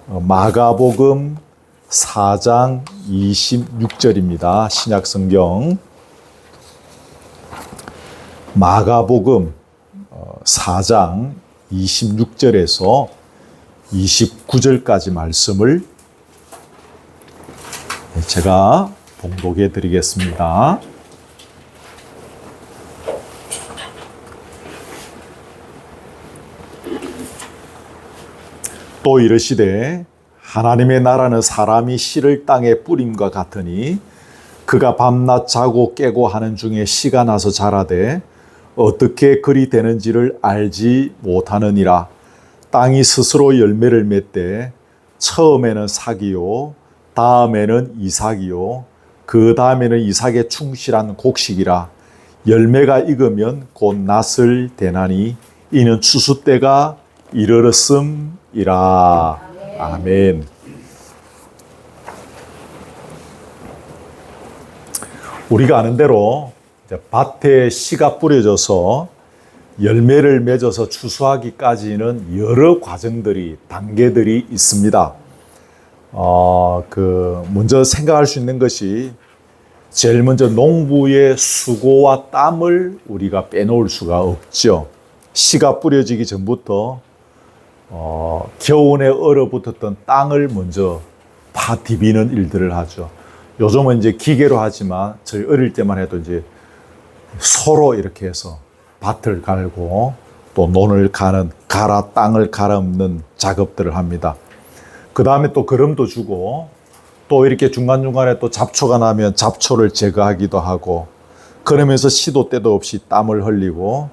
마가복음 4장 26절입니다. 신약성경 마가복음 4장 26절에서 29절까지 말씀을 제가 봉독해 드리겠습니다. 또 이르시되 하나님의 나라는 사람이 씨를 땅에 뿌림과 같으니 그가 밤낮 자고 깨고 하는 중에 씨가 나서 자라되 어떻게 그리 되는지를 알지 못하느니라. 땅이 스스로 열매를 맺되 처음에는 삭이요 다음에는 이삭이요 그 다음에는 이삭의 충실한 곡식이라. 열매가 익으면 곧 낫을 대나니 이는 추수 때가 이르렀음이라. 아멘. 우리가 아는 대로 밭에 씨가 뿌려져서 열매를 맺어서 추수하기까지는 여러 과정들이, 단계들이 있습니다. 먼저 생각할 수 있는 것이 제일 먼저 농부의 수고와 땀을 우리가 빼놓을 수가 없죠. 씨가 뿌려지기 전부터 겨우내 얼어붙었던 땅을 먼저 파디비는 일들을 하죠. 요즘은 이제 기계로 하지만 저희 어릴 때만 해도 이제 서로 이렇게 해서 밭을 갈고 또 논을 땅을 갈아엎는 작업들을 합니다. 그 다음에 또 거름도 주고 또 이렇게 중간중간에 또 잡초가 나면 잡초를 제거하기도 하고 그러면서 시도 때도 없이 땀을 흘리고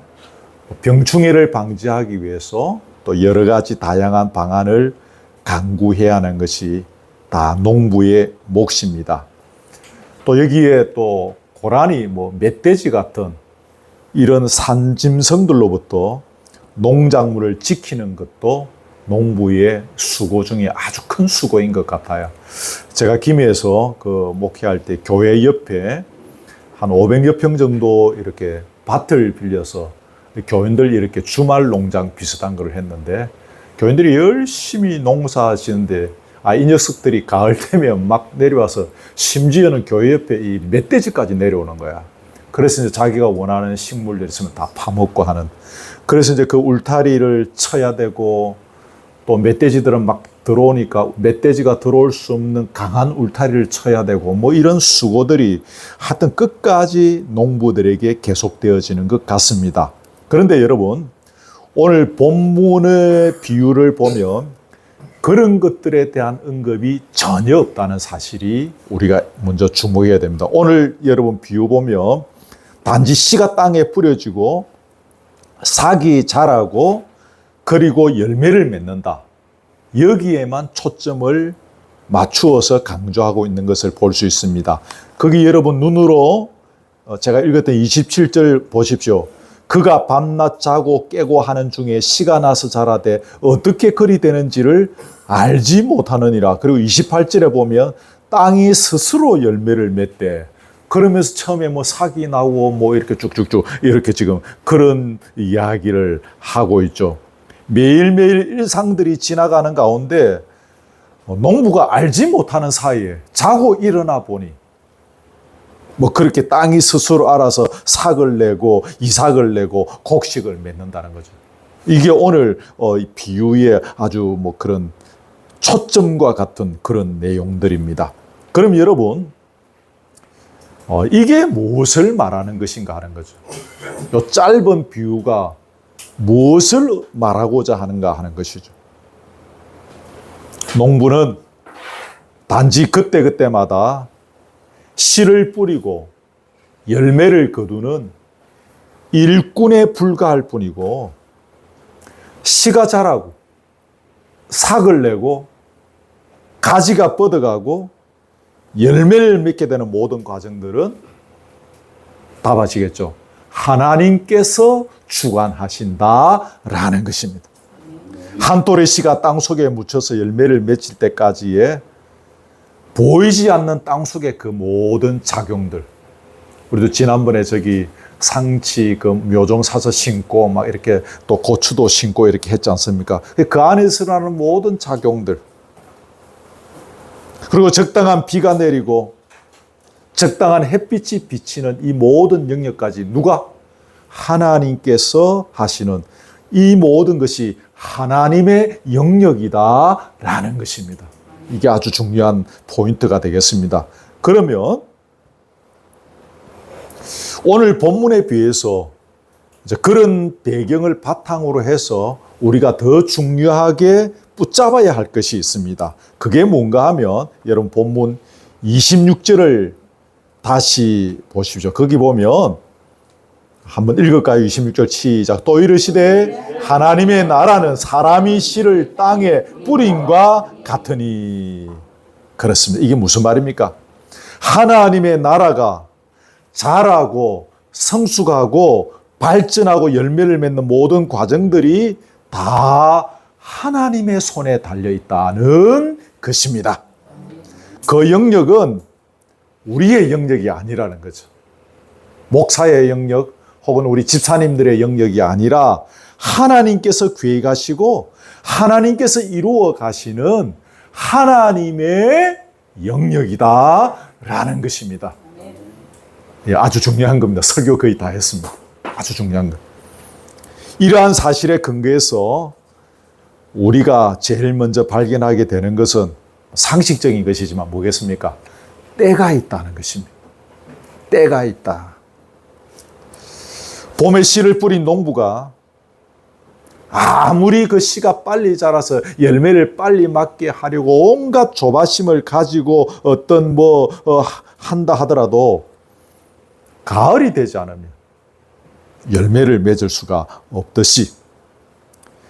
병충해를 방지하기 위해서 또 여러 가지 다양한 방안을 강구해야 하는 것이 다 농부의 몫입니다. 또 여기에 또 고라니, 멧돼지 같은 이런 산짐승들로부터 농작물을 지키는 것도 농부의 수고 중에 아주 큰 수고인 것 같아요. 제가 김해에서 목회할 때 교회 옆에 한 500여 평 정도 이렇게 밭을 빌려서 교인들 이렇게 주말 농장 비슷한 걸 했는데 교인들이 열심히 농사하시는데 이 녀석들이 가을 되면 막 내려와서 심지어는 교회 옆에 이 멧돼지까지 내려오는 거야. 그래서 이제 자기가 원하는 식물들 있으면 다 파먹고 하는. 그래서 이제 그 울타리를 쳐야 되고 또 멧돼지들은 막 들어오니까 멧돼지가 들어올 수 없는 강한 울타리를 쳐야 되고 이런 수고들이 하여튼 끝까지 농부들에게 계속되어지는 것 같습니다. 그런데 여러분, 오늘 본문의 비유를 보면 그런 것들에 대한 언급이 전혀 없다는 사실이 우리가 먼저 주목해야 됩니다. 오늘 여러분 비유 보면 단지 씨가 땅에 뿌려지고 싹이 자라고 그리고 열매를 맺는다. 여기에만 초점을 맞추어서 강조하고 있는 것을 볼 수 있습니다. 거기 여러분 눈으로 제가 읽었던 27절 보십시오. 그가 밤낮 자고 깨고 하는 중에 씨가 나서 자라되 어떻게 그리 되는지를 알지 못하느니라. 그리고 28절에 보면 땅이 스스로 열매를 맺되 그러면서 처음에 삭이 나오고 이렇게 쭉쭉쭉 이렇게 지금 그런 이야기를 하고 있죠. 매일매일 일상들이 지나가는 가운데 농부가 알지 못하는 사이에 자고 일어나 보니 그렇게 땅이 스스로 알아서 삭을 내고 이삭을 내고 곡식을 맺는다는 거죠. 이게 오늘 비유의 아주 그런 초점과 같은 그런 내용들입니다. 그럼 여러분, 이게 무엇을 말하는 것인가 하는 거죠. 이 짧은 비유가 무엇을 말하고자 하는가 하는 것이죠. 농부는 단지 그때그때마다 씨를 뿌리고 열매를 거두는 일꾼에 불과할 뿐이고 씨가 자라고 삭을 내고 가지가 뻗어가고 열매를 맺게 되는 모든 과정들은 다 아시겠죠? 하나님께서 주관하신다라는 것입니다. 한 또래 씨가 땅 속에 묻혀서 열매를 맺을 때까지의 보이지 않는 땅 속의 그 모든 작용들. 우리도 지난번에 상치, 그 묘종 사서 심고 막 이렇게 또 고추도 심고 이렇게 했지 않습니까? 그 안에서 나는 모든 작용들, 그리고 적당한 비가 내리고 적당한 햇빛이 비치는 이 모든 영역까지 누가? 하나님께서 하시는 이 모든 것이 하나님의 영역이다라는 것입니다. 이게 아주 중요한 포인트가 되겠습니다. 그러면 오늘 본문에 비해서 이제 그런 배경을 바탕으로 해서 우리가 더 중요하게 붙잡아야 할 것이 있습니다. 그게 뭔가 하면 여러분 본문 26절을 다시 보십시오. 거기 보면 한번 읽을까요? 26절 시작. 또 이르시되 하나님의 나라는 사람이 씨를 땅에 뿌림과 같으니. 그렇습니다. 이게 무슨 말입니까? 하나님의 나라가 자라고 성숙하고 발전하고 열매를 맺는 모든 과정들이 다 하나님의 손에 달려 있다는 것입니다. 그 영역은 우리의 영역이 아니라는 거죠. 목사의 영역 혹은 우리 집사님들의 영역이 아니라 하나님께서 계획하시고 하나님께서 이루어 가시는 하나님의 영역이다라는 것입니다. 예, 아주 중요한 겁니다. 설교 거의 다 했습니다. 아주 중요한 것. 이러한 사실에 근거해서 우리가 제일 먼저 발견하게 되는 것은 상식적인 것이지만 뭐겠습니까? 때가 있다는 것입니다. 때가 있다. 봄에 씨를 뿌린 농부가 아무리 그 씨가 빨리 자라서 열매를 빨리 맞게 하려고 온갖 조바심을 가지고 어떤 한다 하더라도 가을이 되지 않으면 열매를 맺을 수가 없듯이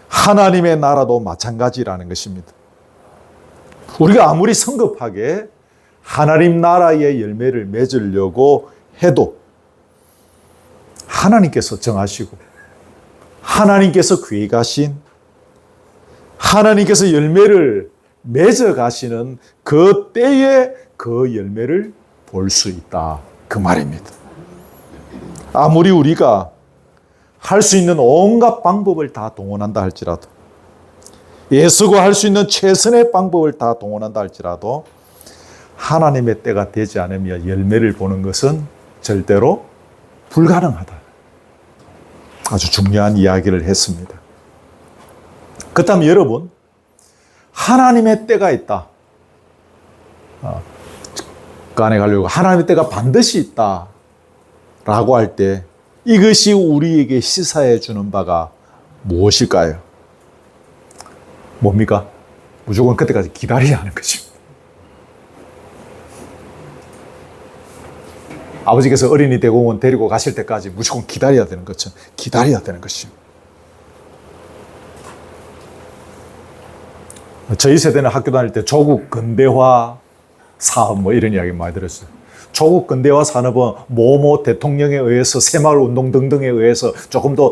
하나님의 나라도 마찬가지라는 것입니다. 우리가 아무리 성급하게 하나님 나라의 열매를 맺으려고 해도 하나님께서 정하시고 하나님께서 계획하신 하나님께서 열매를 맺어가시는 그 때에 그 열매를 볼 수 있다. 그 말입니다. 아무리 우리가 할 수 있는 온갖 방법을 다 동원한다 할지라도 애쓰고 할 수 있는 최선의 방법을 다 동원한다 할지라도 하나님의 때가 되지 않으며 열매를 보는 것은 절대로 불가능하다. 아주 중요한 이야기를 했습니다. 그렇다면 여러분, 하나님의 때가 있다. 그 안에 가려고 하나님의 때가 반드시 있다. 라고 할 때 이것이 우리에게 시사해 주는 바가 무엇일까요? 뭡니까? 무조건 그때까지 기다리지 않은 것입니다. 아버지께서 어린이 대공원 데리고 가실 때까지 무조건 기다려야 되는 것처럼 기다려야 되는 것입니다. 저희 세대는 학교 다닐 때 조국 근대화 사업 이런 이야기 많이 들었어요. 조국 근대화 산업은 모모 대통령에 의해서 새마을 운동 등등에 의해서 조금 더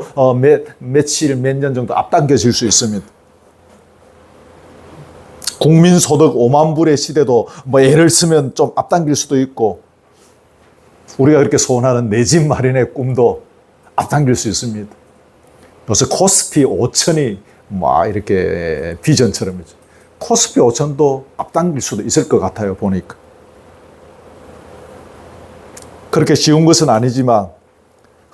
며칠 몇 년 정도 앞당겨질 수 있습니다. 국민소득 5만 불의 시대도 애를 쓰면 좀 앞당길 수도 있고 우리가 그렇게 소원하는 내 집 마련의 꿈도 앞당길 수 있습니다. 요새 코스피 5천이 이렇게 비전처럼 코스피 5천도 앞당길 수도 있을 것 같아요. 보니까. 그렇게 쉬운 것은 아니지만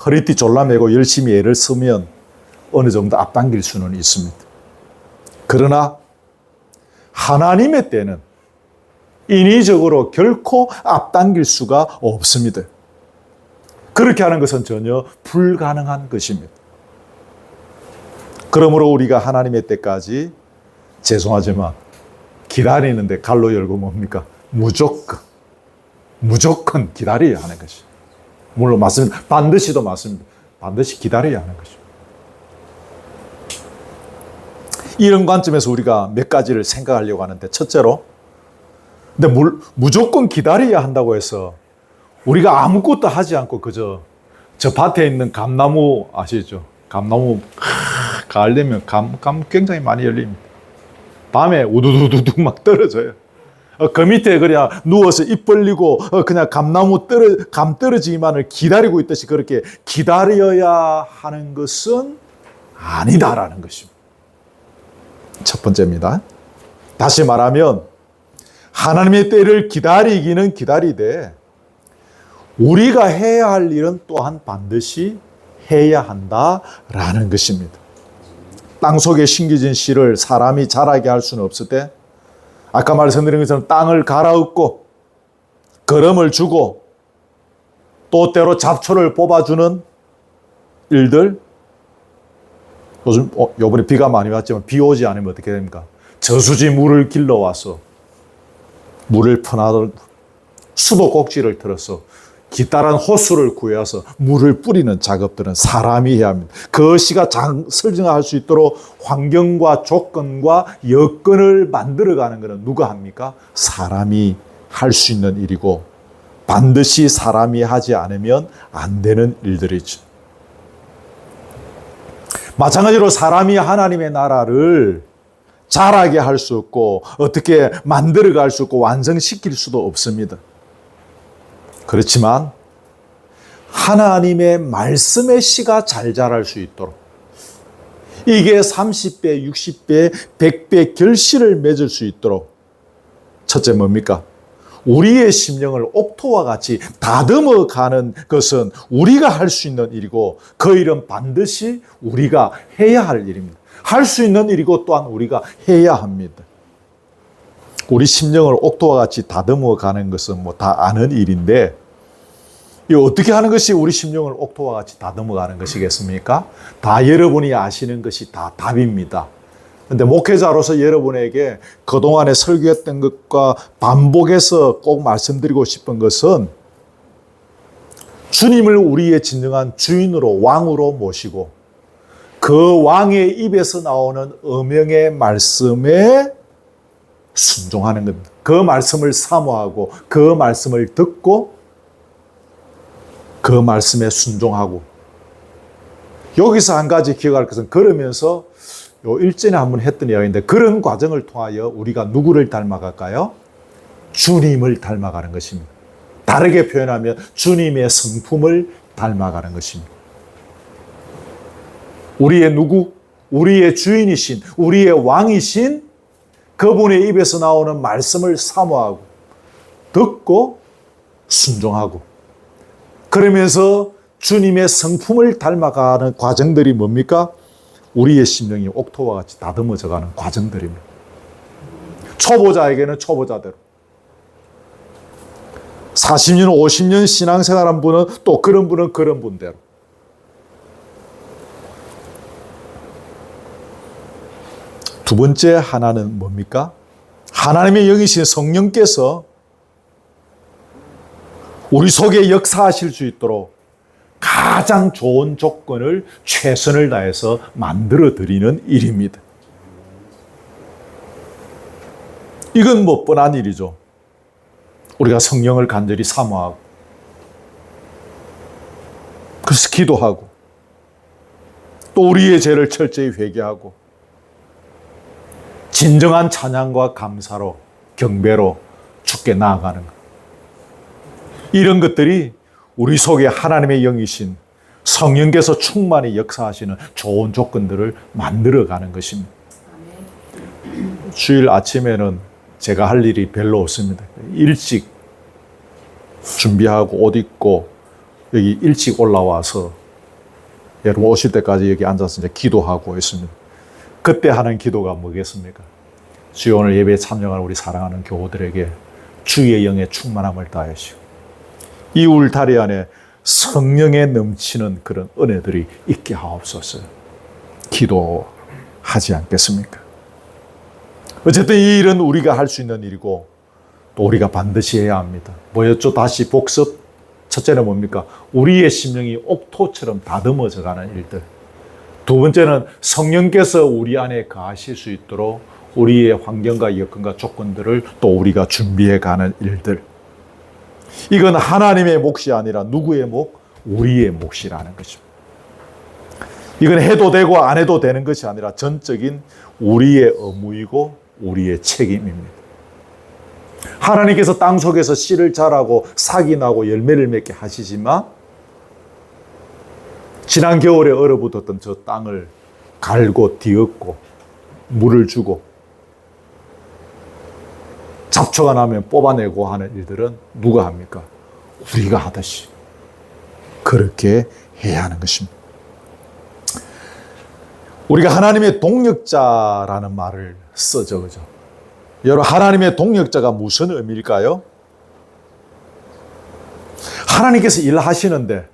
허리띠 졸라매고 열심히 애를 쓰면 어느 정도 앞당길 수는 있습니다. 그러나 하나님의 때는 인위적으로 결코 앞당길 수가 없습니다. 그렇게 하는 것은 전혀 불가능한 것입니다. 그러므로 우리가 하나님의 때까지 죄송하지만 기다리는데 갈로 열고 뭡니까? 무조건 기다려야 하는 것이. 물론 맞습니다. 반드시도 맞습니다. 반드시 기다려야 하는 것입니다. 이런 관점에서 우리가 몇 가지를 생각하려고 하는데 첫째로 근데 무조건 기다려야 한다고 해서 우리가 아무것도 하지 않고 그저 저 밭에 있는 감나무 아시죠? 감나무 가을 되면 감 굉장히 많이 열립니다. 밤에 우두두두둑 막 떨어져요. 그 밑에 그냥 누워서 입 벌리고 그냥 감 떨어지기만을 기다리고 있듯이 그렇게 기다려야 하는 것은 아니다라는 것입니다. 첫 번째입니다. 다시 말하면 하나님의 때를 기다리기는 기다리되 우리가 해야 할 일은 또한 반드시 해야 한다라는 것입니다. 땅 속에 심겨진 씨를 사람이 자라게 할 수는 없을 때 아까 말씀드린 것처럼 땅을 갈아엎고 거름을 주고 또 때로 잡초를 뽑아주는 일들. 요즘 요번에 비가 많이 왔지만 비 오지 않으면 어떻게 됩니까? 저수지 물을 길러와서 물을 퍼나던 수도꼭지를 틀어서 기다란 호수를 구해서 물을 뿌리는 작업들은 사람이 해야 합니다. 그 씨가 설정할 수 있도록 환경과 조건과 여건을 만들어가는 것은 누가 합니까? 사람이 할 수 있는 일이고 반드시 사람이 하지 않으면 안 되는 일들이죠. 마찬가지로 사람이 하나님의 나라를 자라게 할 수 없고 어떻게 만들어갈 수 없고 완성시킬 수도 없습니다. 그렇지만 하나님의 말씀의 씨가 잘 자랄 수 있도록 이게 30배, 60배, 100배 결실을 맺을 수 있도록 첫째 뭡니까? 우리의 심령을 옥토와 같이 다듬어가는 것은 우리가 할 수 있는 일이고 그 일은 반드시 우리가 해야 할 일입니다. 할 수 있는 일이고 또한 우리가 해야 합니다. 우리 심령을 옥토와 같이 다듬어가는 것은 뭐 다 아는 일인데 이 어떻게 하는 것이 우리 심령을 옥토와 같이 다듬어가는 것이겠습니까? 다 여러분이 아시는 것이 다 답입니다. 그런데 목회자로서 여러분에게 그동안에 설교했던 것과 반복해서 꼭 말씀드리고 싶은 것은 주님을 우리의 진정한 주인으로 왕으로 모시고 그 왕의 입에서 나오는 엄명의 말씀에 순종하는 겁니다. 그 말씀을 사모하고 그 말씀을 듣고 그 말씀에 순종하고 여기서 한 가지 기억할 것은 걸으면서 요 일전에 한번 했던 이야기인데 그런 과정을 통하여 우리가 누구를 닮아갈까요? 주님을 닮아가는 것입니다. 다르게 표현하면 주님의 성품을 닮아가는 것입니다. 우리의 누구? 우리의 주인이신, 우리의 왕이신 그분의 입에서 나오는 말씀을 사모하고 듣고 순종하고 그러면서 주님의 성품을 닮아가는 과정들이 뭡니까? 우리의 심령이 옥토와 같이 다듬어져가는 과정들입니다. 초보자에게는 초보자대로 40년, 50년 신앙생활한 분은 또 그런 분은 그런 분대로 두 번째 하나는 뭡니까? 하나님의 영이신 성령께서 우리 속에 역사하실 수 있도록 가장 좋은 조건을 최선을 다해서 만들어 드리는 일입니다. 이건 뭐 뻔한 일이죠. 우리가 성령을 간절히 사모하고 그래서 기도하고 또 우리의 죄를 철저히 회개하고 진정한 찬양과 감사로 경배로 주께 나아가는 것. 이런 것들이 우리 속에 하나님의 영이신 성령께서 충만히 역사하시는 좋은 조건들을 만들어가는 것입니다. 주일 아침에는 제가 할 일이 별로 없습니다. 일찍 준비하고 옷 입고 여기 일찍 올라와서 여러분 오실 때까지 여기 앉아서 이제 기도하고 있습니다. 그때 하는 기도가 뭐겠습니까? 주여 오늘 예배에 참여하는 우리 사랑하는 교우들에게 주의 영의 충만함을 다하시고 이 울타리 안에 성령에 넘치는 그런 은혜들이 있게 하옵소서. 기도하지 않겠습니까? 어쨌든 이 일은 우리가 할 수 있는 일이고 또 우리가 반드시 해야 합니다. 뭐였죠? 다시 복습. 첫째는 뭡니까? 우리의 심령이 옥토처럼 다듬어져가는 일들. 두 번째는 성령께서 우리 안에 거하실 수 있도록 우리의 환경과 여건과 조건들을 또 우리가 준비해가는 일들. 이건 하나님의 몫이 아니라 누구의 몫? 우리의 몫이라는 것입니다. 이건 해도 되고 안 해도 되는 것이 아니라 전적인 우리의 의무이고 우리의 책임입니다. 하나님께서 땅 속에서 씨를 자라고 싹이 나고 열매를 맺게 하시지만 지난 겨울에 얼어붙었던 저 땅을 갈고 뒤엎고 물을 주고 잡초가 나면 뽑아내고 하는 일들은 누가 합니까? 우리가 하듯이 그렇게 해야 하는 것입니다. 우리가 하나님의 동력자라는 말을 쓰죠, 그죠? 여러분, 하나님의 동력자가 무슨 의미일까요? 하나님께서 일하시는데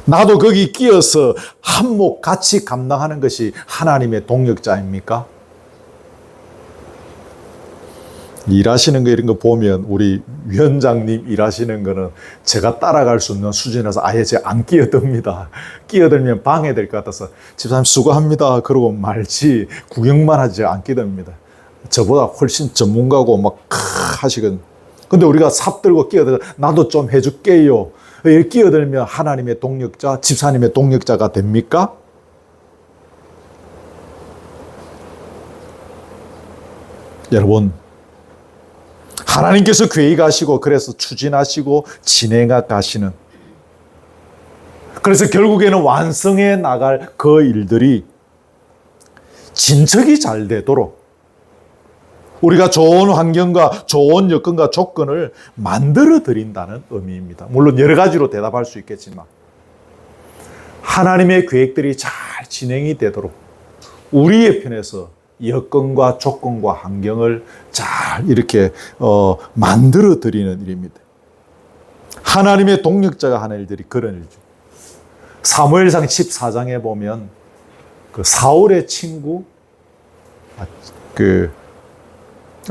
나도 거기 끼어서 한몫 같이 감당하는 것이 하나님의 동력자입니까? 일하시는 거 이런 거 보면 우리 위원장님 일하시는 거는 제가 따라갈 수 없는 수준이라서 아예 제가 안 끼어듭니다. 끼어들면 방해될 것 같아서 집사님 수고합니다 그러고 말지 구경만 하지 안 끼어듭니다. 저보다 훨씬 전문가고 막 하시거든요. 근데 우리가 삽 들고 끼어들어 나도 좀 해줄게요. 이렇게 끼어들면 하나님의 동력자, 집사님의 동력자가 됩니까? 여러분, 하나님께서 계획하시고 그래서 추진하시고 진행해 가시는, 그래서 결국에는 완성해 나갈 그 일들이 진척이 잘 되도록 우리가 좋은 환경과 좋은 여건과 조건을 만들어 드린다는 의미입니다. 물론 여러 가지로 대답할 수 있겠지만 하나님의 계획들이 잘 진행이 되도록 우리의 편에서 여건과 조건과 환경을 잘 이렇게 만들어 드리는 일입니다. 하나님의 동력자가 하는 일들이 그런 일이죠. 사무엘상 14장에 보면 그 사울의 친구,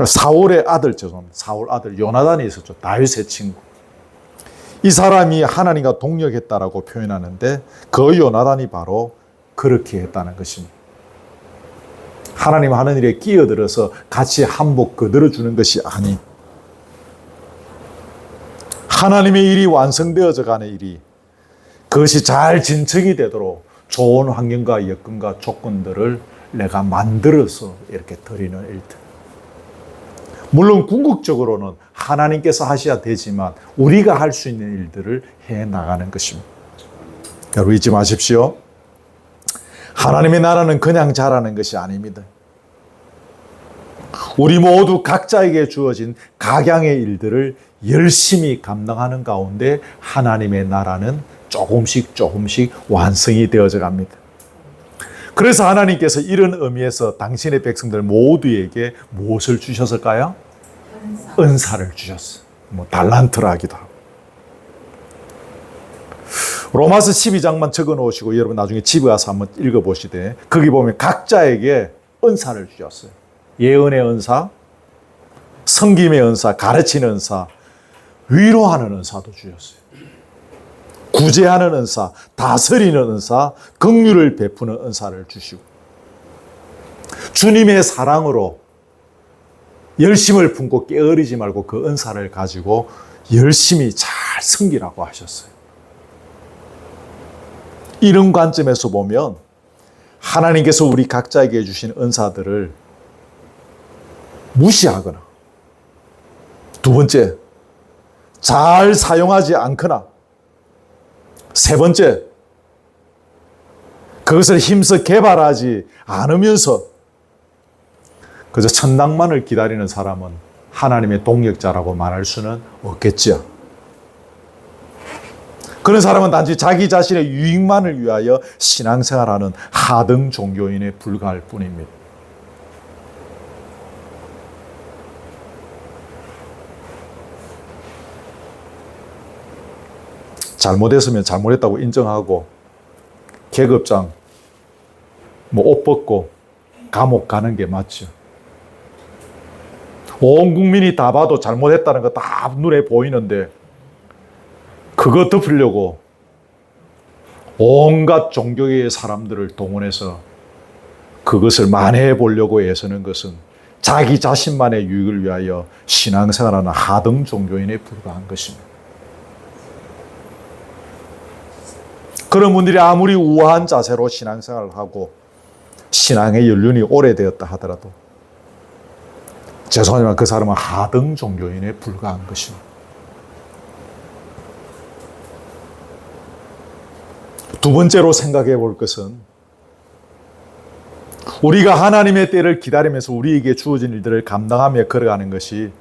사울의 아들, 죄송합니다. 사울 아들 요나단이 있었죠. 다윗의 친구. 이 사람이 하나님과 동력했다라고 표현하는데 그 요나단이 바로 그렇게 했다는 것입니다. 하나님 하는 일에 끼어들어서 같이 한몫 거들어주는 것이 아닌, 하나님의 일이 완성되어져 가는 일이 그것이 잘 진척이 되도록 좋은 환경과 여건과 조건들을 내가 만들어서 이렇게 드리는 일들. 물론 궁극적으로는 하나님께서 하셔야 되지만 우리가 할 수 있는 일들을 해 나가는 것입니다. 여러분 잊지 마십시오. 하나님의 나라는 그냥 자라는 것이 아닙니다. 우리 모두 각자에게 주어진 각양의 일들을 열심히 감당하는 가운데 하나님의 나라는 조금씩 완성이 되어져 갑니다. 그래서 하나님께서 이런 의미에서 당신의 백성들 모두에게 무엇을 주셨을까요? 은사를 주셨어요. 달란트라 하기도 하고. 로마서 12장만 적어 놓으시고 여러분 나중에 집에 가서 한번 읽어 보시되 거기 보면 각자에게 은사를 주셨어요. 예언의 은사, 섬김의 은사, 가르치는 은사, 위로하는 은사도 주셨어요. 구제하는 은사, 다스리는 은사, 긍휼을 베푸는 은사를 주시고 주님의 사랑으로 열심을 품고 게으르지 말고 그 은사를 가지고 열심히 잘 섬기라고 하셨어요. 이런 관점에서 보면 하나님께서 우리 각자에게 주신 은사들을 무시하거나, 두 번째, 잘 사용하지 않거나, 세 번째, 그것을 힘써 개발하지 않으면서 그저 천당만을 기다리는 사람은 하나님의 동력자라고 말할 수는 없겠죠. 그런 사람은 단지 자기 자신의 유익만을 위하여 신앙생활하는 하등 종교인에 불과할 뿐입니다. 잘못했으면 잘못했다고 인정하고 계급장 옷 벗고 감옥 가는 게 맞죠. 온 국민이 다 봐도 잘못했다는 거 다 눈에 보이는데 그거 덮으려고 온갖 종교의 사람들을 동원해서 그것을 만회해 보려고 애쓰는 것은 자기 자신만의 유익을 위하여 신앙생활하는 하등 종교인에 불과한 것입니다. 그런 분들이 아무리 우아한 자세로 신앙생활을 하고 신앙의 연륜이 오래되었다 하더라도 죄송하지만 그 사람은 하등 종교인에 불과한 것입니다. 두 번째로 생각해 볼 것은 우리가 하나님의 때를 기다리면서 우리에게 주어진 일들을 감당하며 걸어가는 것이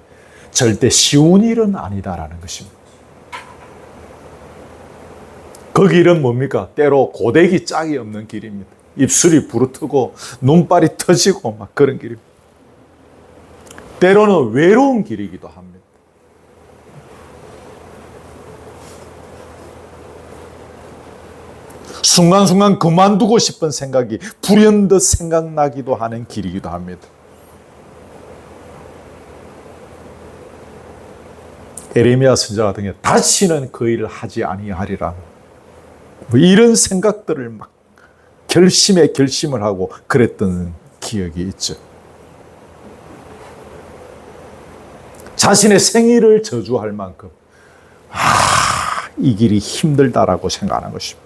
절대 쉬운 일은 아니다라는 것입니다. 그 길은 뭡니까? 때로 고데기 짝이 없는 길입니다. 입술이 부르트고 눈발이 터지고 막 그런 길입니다. 때로는 외로운 길이기도 합니다. 순간순간 그만두고 싶은 생각이 불현듯 생각나기도 하는 길이기도 합니다. 에레미야 선지자 같은 경우 다시는 그 일을 하지 아니하리라. 이런 생각들을 막 결심을 하고 그랬던 기억이 있죠. 자신의 생일을 저주할 만큼 이 길이 힘들다라고 생각하는 것입니다.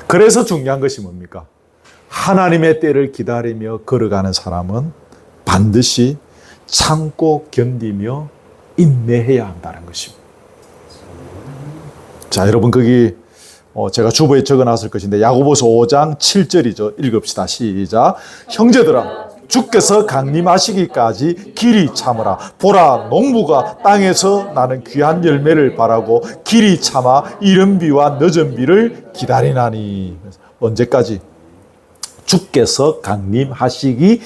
그래서 중요한 것이 뭡니까? 하나님의 때를 기다리며 걸어가는 사람은 반드시 참고 견디며 인내해야 한다는 것입니다. 자, 여러분 거기 제가 주보에 적어놨을 것인데 야고보서 5장 7절이죠. 읽읍시다. 시작. 형제들아, 주께서 강림하시기까지 길이 참으라. 보라, 농부가 땅에서 나는 귀한 열매를 바라고 길이 참아 이른 비와 늦은 비를 기다리나니. 언제까지? 주께서 강림하시기까지.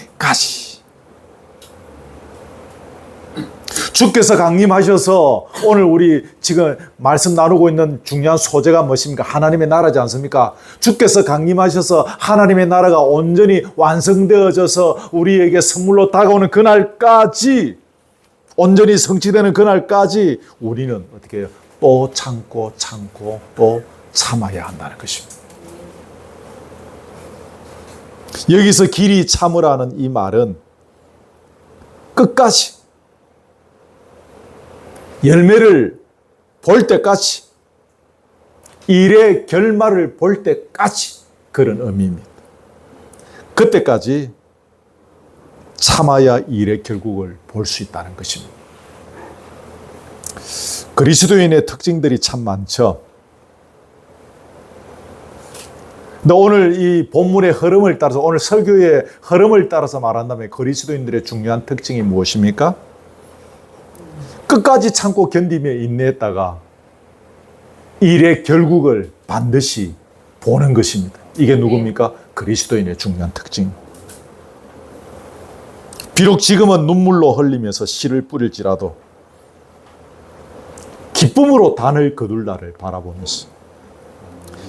주께서 강림하셔서 오늘 우리 지금 말씀 나누고 있는 중요한 소재가 무엇입니까? 하나님의 나라지 않습니까? 주께서 강림하셔서 하나님의 나라가 온전히 완성되어져서 우리에게 선물로 다가오는 그날까지, 온전히 성취되는 그날까지 우리는 어떻게 해요? 또 참고 또 참아야 한다는 것입니다. 여기서 길이 참으라는 이 말은 끝까지 열매를 볼 때까지, 일의 결말을 볼 때까지 그런 의미입니다. 그때까지 참아야 일의 결국을 볼 수 있다는 것입니다. 그리스도인의 특징들이 참 많죠. 근데 오늘 이 본문의 흐름을 따라서, 오늘 설교의 흐름을 따라서 말한다면 그리스도인들의 중요한 특징이 무엇입니까? 끝까지 참고 견디며 인내했다가 일의 결국을 반드시 보는 것입니다. 이게 누굽니까? 그리스도인의 중요한 특징. 비록 지금은 눈물로 흘리면서 씨를 뿌릴지라도 기쁨으로 단을 거둘 날을 바라보면서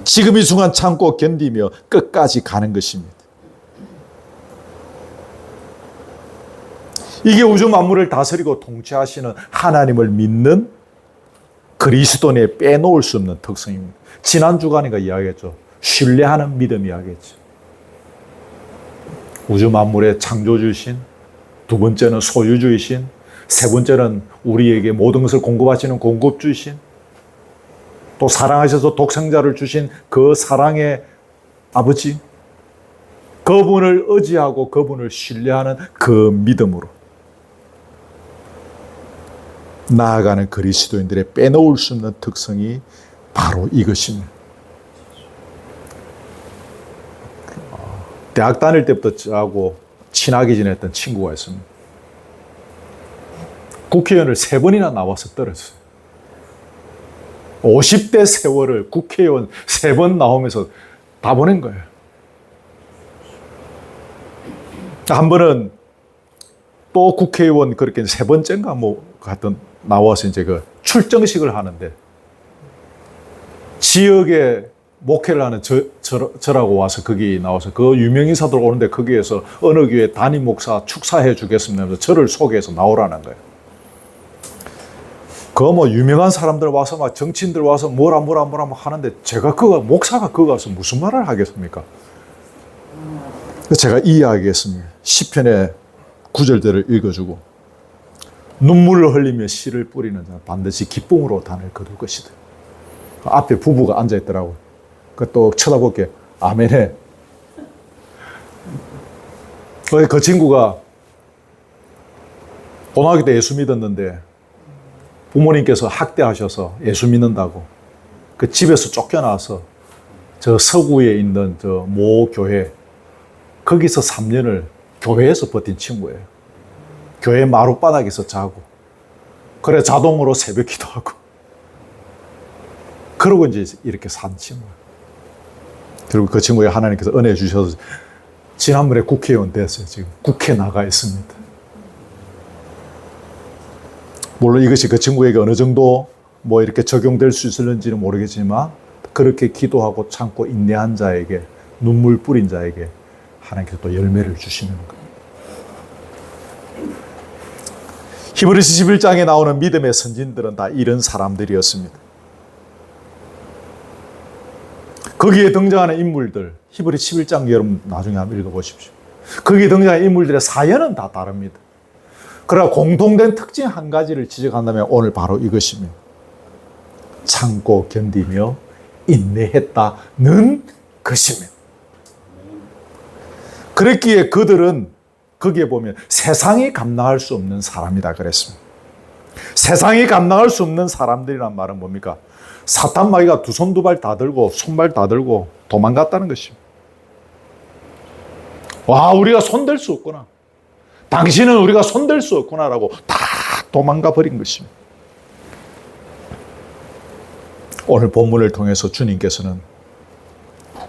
지금 이 순간 참고 견디며 끝까지 가는 것입니다. 이게 우주 만물을 다스리고 통치하시는 하나님을 믿는 그리스도인의 빼놓을 수 없는 특성입니다. 지난 주간인가 이야기했죠. 신뢰하는 믿음 이야기했죠. 우주 만물의 창조주이신, 두 번째는 소유주이신, 세 번째는 우리에게 모든 것을 공급하시는 공급주이신, 또 사랑하셔서 독생자를 주신 그 사랑의 아버지, 그분을 의지하고 그분을 신뢰하는 그 믿음으로 나아가는 그리스도인들의 빼놓을 수 없는 특성이 바로 이것입니다. 대학 다닐 때부터 저하고 친하게 지냈던 친구가 있습니다. 국회의원을 3번이나 나와서 떨었어요. 50대 세월을 국회의원 3번 나오면서 다 보낸 거예요. 한 번은 또 국회의원 그렇게 3번째인가 하여튼 나와서 이제 그 출정식을 하는데 지역에 목회를 하는 저라고 와서 거기 나와서 그 유명인사들 오는데 거기에서 어느 교회 담임 목사 축사해 주겠습니다 하면서 저를 소개해서 나오라는 거예요. 그 유명한 사람들 와서 막 정치인들 와서 뭐라 하는데 제가 목사가 그거 가서 무슨 말을 하겠습니까? 제가 이야기했습니다. 시편의 9절들을 읽어주고 눈물을 흘리며 씨를 뿌리는 자는 반드시 기쁨으로 단을 거둘 것이다. 앞에 부부가 앉아있더라고요. 또 쳐다볼게. 아멘해. 그 친구가 고등학교 때 예수 믿었는데 부모님께서 학대하셔서 예수 믿는다고 그 집에서 쫓겨나서 저 서구에 있는 저 모 교회 거기서 3년을 교회에서 버틴 친구예요. 교회 마룻바닥에서 자고 그래 자동으로 새벽 기도하고 그러고 이제 이렇게 산 친구예요. 그리고 그 친구에 하나님께서 은혜 주셔서 지난번에 국회의원 됐어요. 지금 국회 나가 있습니다. 물론 이것이 그 친구에게 어느 정도 뭐 이렇게 적용될 수 있을는지는 모르겠지만 그렇게 기도하고 참고 인내한 자에게 눈물 뿌린 자에게 하나님께서 또 열매를 주시는 거예요. 히브리서 11장에 나오는 믿음의 선진들은 다 이런 사람들이었습니다. 거기에 등장하는 인물들, 히브리 11장 여러분 나중에 한번 읽어보십시오. 거기에 등장하는 인물들의 사연은 다 다릅니다. 그러나 공통된 특징 한 가지를 지적한다면 오늘 바로 이것입니다. 참고 견디며 인내했다는 것입니다. 그랬기에 그들은 거기에 보면 세상이 감당할 수 없는 사람이다 그랬습니다. 세상이 감당할 수 없는 사람들이란 말은 뭡니까? 사탄 마귀가 두 손 두 발 다 들고 손발 다 들고 도망갔다는 것입니다. 와, 우리가 손댈 수 없구나. 당신은 우리가 손댈 수 없구나라고 다 도망가 버린 것입니다. 오늘 본문을 통해서 주님께서는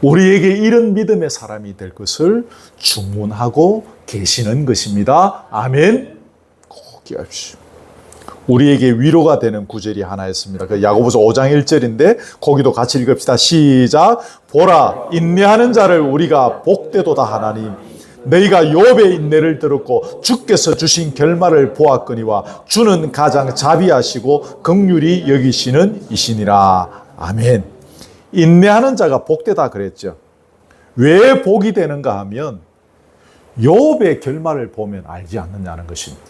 우리에게 이런 믿음의 사람이 될 것을 주문하고 계시는 것입니다. 아멘. 꼭 기억하십시오. 우리에게 위로가 되는 구절이 하나 있습니다. 그 야고보서 5장 1절인데 거기도 같이 읽읍시다. 시작. 보라, 인내하는 자를 우리가 복되도다 하나니 너희가 욥의 인내를 들었고 주께서 주신 결말을 보았거니와 주는 가장 자비하시고 긍휼히 여기시는 이시니라. 아멘. 인내하는 자가 복되다 그랬죠. 왜 복이 되는가 하면 욥의 결말을 보면 알지 않느냐는 것입니다.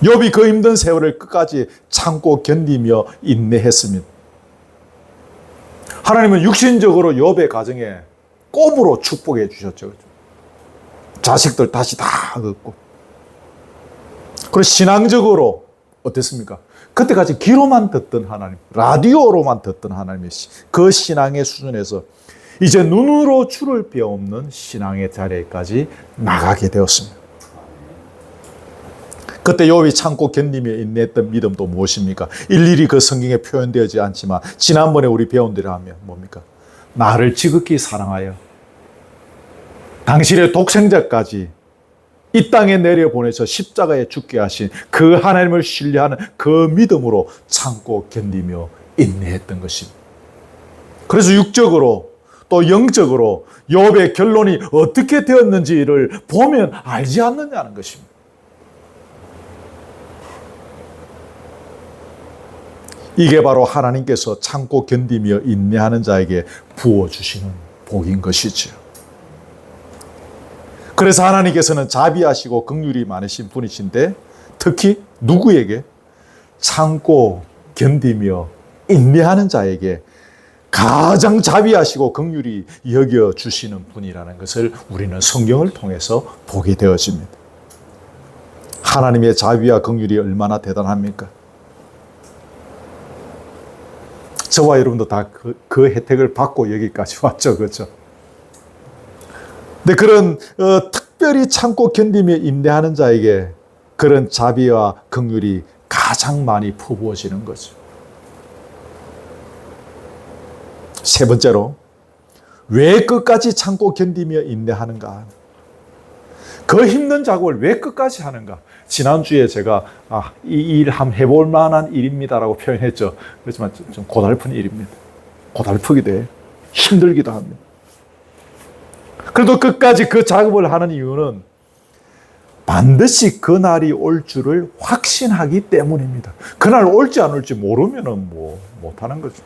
욥이 그 힘든 세월을 끝까지 참고 견디며 인내했습니다. 하나님은 육신적으로 욥의 가정에 꼼으로 축복해 주셨죠. 자식들 다시 다 얻고. 그리고 신앙적으로 어땠습니까? 그때까지 귀로만 듣던 하나님, 라디오로만 듣던 하나님의 그 신앙의 수준에서 이제 눈으로 주를 빼없는 신앙의 자리까지 나가게 되었습니다. 그때 욥이 참고 견디며 인내했던 믿음도 무엇입니까? 일일이 그 성경에 표현되지 않지만 지난번에 우리 배운 대로 하면 뭡니까? 나를 지극히 사랑하여 당신의 독생자까지 이 땅에 내려보내서 십자가에 죽게 하신 그 하나님을 신뢰하는 그 믿음으로 참고 견디며 인내했던 것입니다. 그래서 육적으로 또 영적으로 욥의 결론이 어떻게 되었는지를 보면 알지 않느냐는 것입니다. 이게 바로 하나님께서 참고 견디며 인내하는 자에게 부어주시는 복인 것이죠. 그래서 하나님께서는 자비하시고 긍휼이 많으신 분이신데 특히 누구에게? 참고 견디며 인내하는 자에게 가장 자비하시고 긍휼히 여겨주시는 분이라는 것을 우리는 성경을 통해서 보게 되어집니다. 하나님의 자비와 긍휼이 얼마나 대단합니까? 저와 여러분도 다 그 혜택을 받고 여기까지 왔죠. 그렇죠? 근데 그런 특별히 참고 견디며 인내하는 자에게 그런 자비와 긍휼이 가장 많이 퍼부어지는 거죠. 세 번째로 왜 끝까지 참고 견디며 인내하는가? 그 힘든 작업을 왜 끝까지 하는가? 지난주에 제가 이 일 한번 해볼 만한 일입니다라고 표현했죠. 그렇지만 좀 고달픈 일입니다. 고달프기도 해요. 힘들기도 합니다. 그래도 끝까지 그 작업을 하는 이유는 반드시 그날이 올 줄을 확신하기 때문입니다. 그날 올지 안 올지 모르면 못하는 거죠.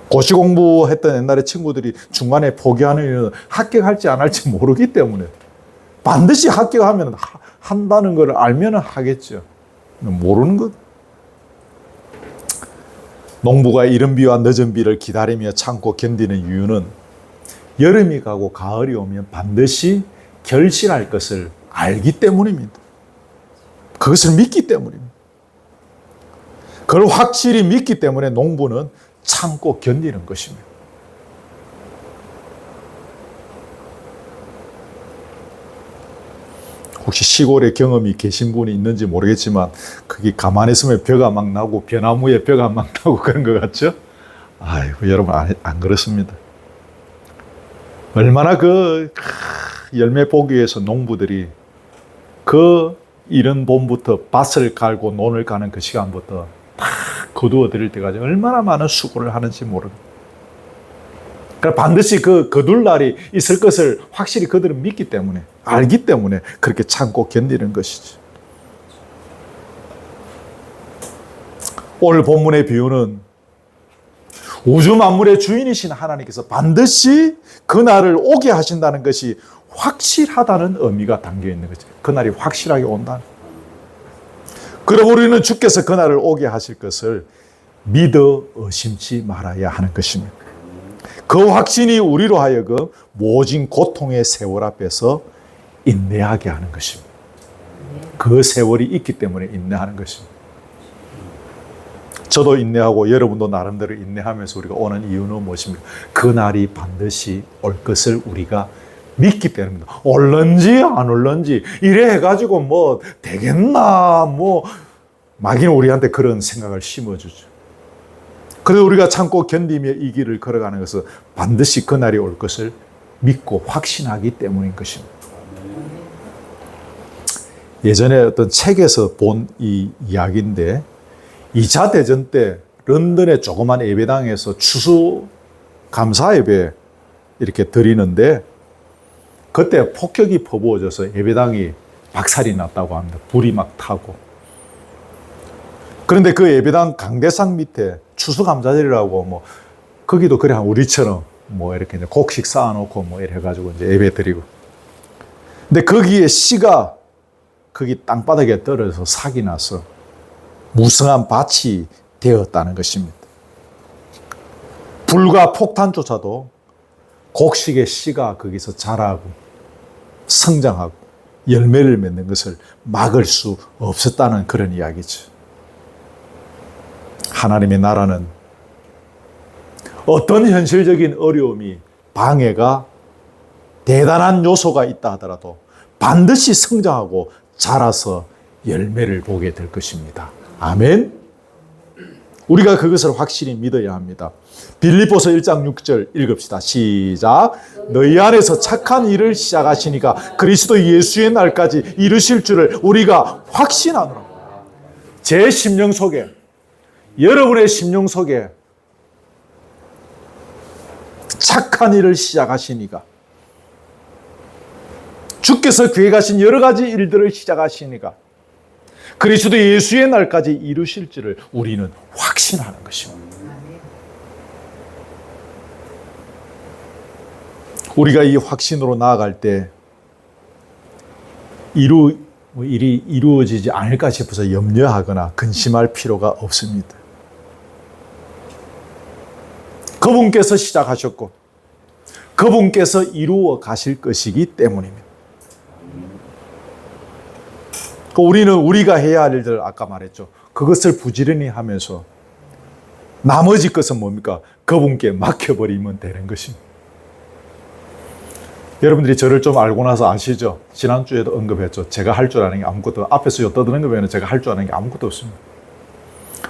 고시 공부했던 옛날에 친구들이 중간에 포기하는 이유는 합격할지 안 할지 모르기 때문에 반드시 합격하면 한다는 걸 알면 하겠죠. 모르는 것. 농부가 이른 비와 늦은 비를 기다리며 참고 견디는 이유는 여름이 가고 가을이 오면 반드시 결실할 것을 알기 때문입니다. 그것을 믿기 때문입니다. 그걸 확실히 믿기 때문에 농부는 참고 견디는 것입니다. 혹시 시골에 경험이 계신 분이 있는지 모르겠지만 그게 가만히 있으면 벼가 막 나고 벼나무에 벼가 막 나고 그런 것 같죠? 아이고 여러분 안 그렇습니다. 얼마나 그 열매 보기 위해서 농부들이 그 이른 봄부터 밭을 갈고 논을 가는 그 시간부터 다 거두어 드릴 때까지 얼마나 많은 수고를 하는지 모릅니다. 그러니까 반드시 그 거둘 날이 있을 것을 확실히 그들은 믿기 때문에, 알기 때문에 그렇게 참고 견디는 것이지. 오늘 본문의 비유는 우주 만물의 주인이신 하나님께서 반드시 그날을 오게 하신다는 것이 확실하다는 의미가 담겨 있는 거죠. 그날이 확실하게 온다. 그럼 우리는 주께서 그날을 오게 하실 것을 믿어 의심치 말아야 하는 것입니다. 그 확신이 우리로 하여금 모진 고통의 세월 앞에서 인내하게 하는 것입니다. 그 세월이 있기 때문에 인내하는 것입니다. 저도 인내하고 여러분도 나름대로 인내하면서 우리가 오는 이유는 무엇입니까? 그날이 반드시 올 것을 우리가 믿기 때문입니다. 올런지 안 올런지 이래 해가지고 뭐 되겠나 뭐 마귀는 우리한테 그런 생각을 심어주죠. 그래서 우리가 참고 견디며 이 길을 걸어가는 것은 반드시 그날이 올 것을 믿고 확신하기 때문인 것입니다. 예전에 어떤 책에서 본 이 이야기인데 2차 대전 때 런던의 조그만 예배당에서 추수 감사 예배 이렇게 드리는데 그때 폭격이 퍼부어져서 예배당이 박살이 났다고 합니다. 불이 막 타고. 그런데 그 예배당 강대상 밑에 추수감사절이라고 뭐 거기도 그래 한 우리처럼 뭐 이렇게 이제 곡식 쌓아놓고 뭐 이래 가지고 이제 예배 드리고. 근데 거기에 씨가 거기 땅바닥에 떨어져서 삭이 나서 무성한 밭이 되었다는 것입니다. 불과 폭탄조차도 곡식의 씨가 거기서 자라고 성장하고 열매를 맺는 것을 막을 수 없었다는 그런 이야기죠. 하나님의 나라는 어떤 현실적인 어려움이 방해가 대단한 요소가 있다 하더라도 반드시 성장하고 자라서 열매를 보게 될 것입니다. 아멘. 우리가 그것을 확실히 믿어야 합니다. 빌립보서 1장 6절 읽읍시다. 시작. 너희 안에서 착한 일을 시작하시니까 그리스도 예수의 날까지 이루실 줄을 우리가 확신하노라. 제 심령 속에, 여러분의 심령 속에 착한 일을 시작하시니까, 주께서 계획하신 여러 가지 일들을 시작하시니까 그리스도 예수의 날까지 이루실 줄을 우리는 확신하는 것입니다. 우리가 이 확신으로 나아갈 때 일이 이루어지지 않을까 싶어서 염려하거나 근심할 필요가 없습니다. 그분께서 시작하셨고 그분께서 이루어 가실 것이기 때문입니다. 우리는 우리가 해야 할 일들 아까 말했죠. 그것을 부지런히 하면서 나머지 것은 뭡니까? 그분께 맡겨버리면 되는 것입니다. 여러분들이 저를 좀 알고 나서 아시죠? 지난주에도 언급했죠. 제가 할 줄 아는 게 아무것도, 앞에서 떠드는 거 외에는 제가 할 줄 아는 게 아무것도 없습니다.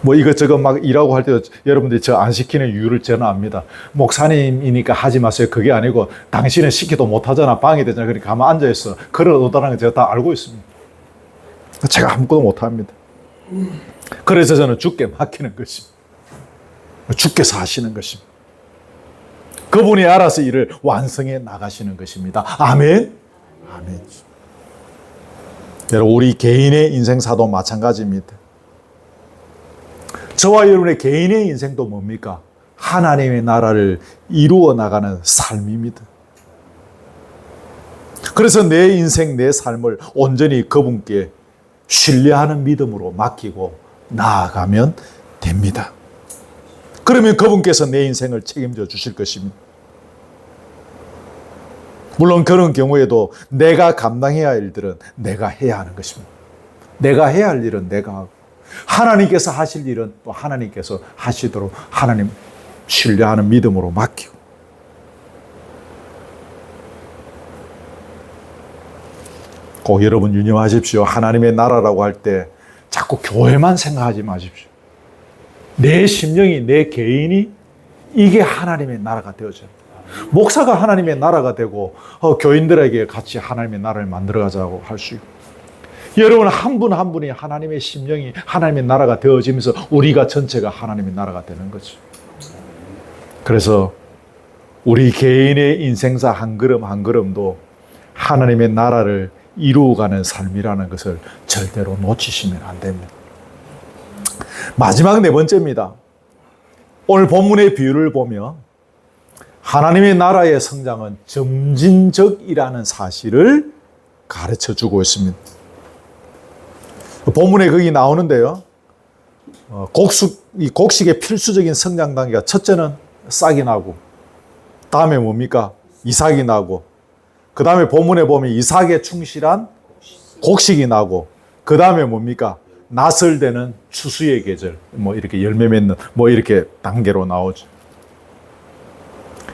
뭐 이것저것 막 일하고 할 때도 여러분들이 저 안 시키는 이유를 저는 압니다. 목사님이니까 하지 마세요. 그게 아니고 당신은 시키도 못하잖아. 방해되잖아. 그러니까 가만 앉아있어. 그러다는 거 제가 다 알고 있습니다. 제가 아무것도 못합니다. 그래서 저는 주께 맡기는 것입니다. 주께서 하시는 것입니다. 그분이 알아서 일을 완성해 나가시는 것입니다. 아멘. 아멘. 여러분, 우리 개인의 인생사도 마찬가지입니다. 저와 여러분의 개인의 인생도 뭡니까? 하나님의 나라를 이루어 나가는 삶입니다. 그래서 내 인생, 내 삶을 온전히 그분께 신뢰하는 믿음으로 맡기고 나아가면 됩니다. 그러면 그분께서 내 인생을 책임져 주실 것입니다. 물론 그런 경우에도 내가 감당해야 할 일들은 내가 해야 하는 것입니다. 내가 해야 할 일은 내가 하고, 하나님께서 하실 일은 또 하나님께서 하시도록 하나님 신뢰하는 믿음으로 맡기고. 꼭 여러분 유념하십시오. 하나님의 나라라고 할 때 자꾸 교회만 생각하지 마십시오. 내 심령이, 내 개인이 이게 하나님의 나라가 되어져요. 목사가 하나님의 나라가 되고 교인들에게 같이 하나님의 나라를 만들어가자고 할 수 있고, 여러분 한 분 한 분이 하나님의 심령이 하나님의 나라가 되어지면서 우리가 전체가 하나님의 나라가 되는 거죠. 그래서 우리 개인의 인생사 한 걸음 한 걸음도 하나님의 나라를 이루어가는 삶이라는 것을 절대로 놓치시면 안 됩니다. 마지막 네 번째입니다. 오늘 본문의 비유를 보면 하나님의 나라의 성장은 점진적이라는 사실을 가르쳐 주고 있습니다. 본문에 거기 나오는데요. 곡식의 필수적인 성장 단계가 첫째는 싹이 나고, 다음에 뭡니까? 이삭이 나고, 그 다음에 본문에 보면 이삭에 충실한 곡식이 나고, 그 다음에 뭡니까? 나설되는 추수의 계절, 이렇게 열매 맺는 이렇게 단계로 나오죠.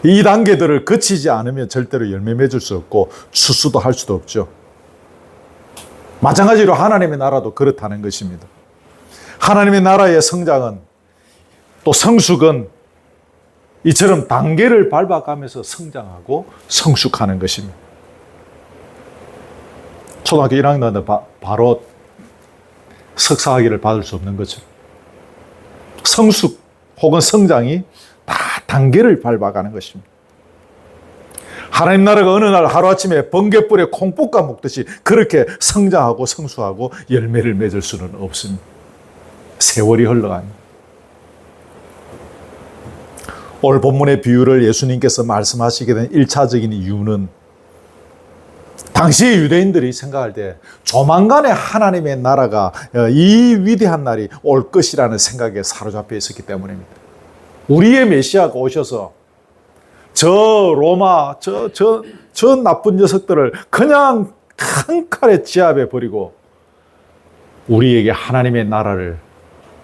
이 단계들을 거치지 않으면 절대로 열매 맺을 수 없고 추수도 할 수도 없죠. 마찬가지로 하나님의 나라도 그렇다는 것입니다. 하나님의 나라의 성장은, 또 성숙은 이처럼 단계를 밟아가면서 성장하고 성숙하는 것입니다. 초등학교 1학년 때 바로 석사학위를 받을 수 없는 거죠. 성숙 혹은 성장이 다 단계를 밟아가는 것입니다. 하나님 나라가 어느 날 하루아침에 번갯불에 콩볶아 먹듯이 그렇게 성장하고 성수하고 열매를 맺을 수는 없습니다. 세월이 흘러갑니다. 오늘 본문의 비유를 예수님께서 말씀하시게 된 1차적인 이유는 당시의 유대인들이 생각할 때 조만간에 하나님의 나라가, 이 위대한 날이 올 것이라는 생각에 사로잡혀 있었기 때문입니다. 우리의 메시아가 오셔서 저 로마, 저 나쁜 녀석들을 그냥 한 칼에 지압해 버리고 우리에게 하나님의 나라를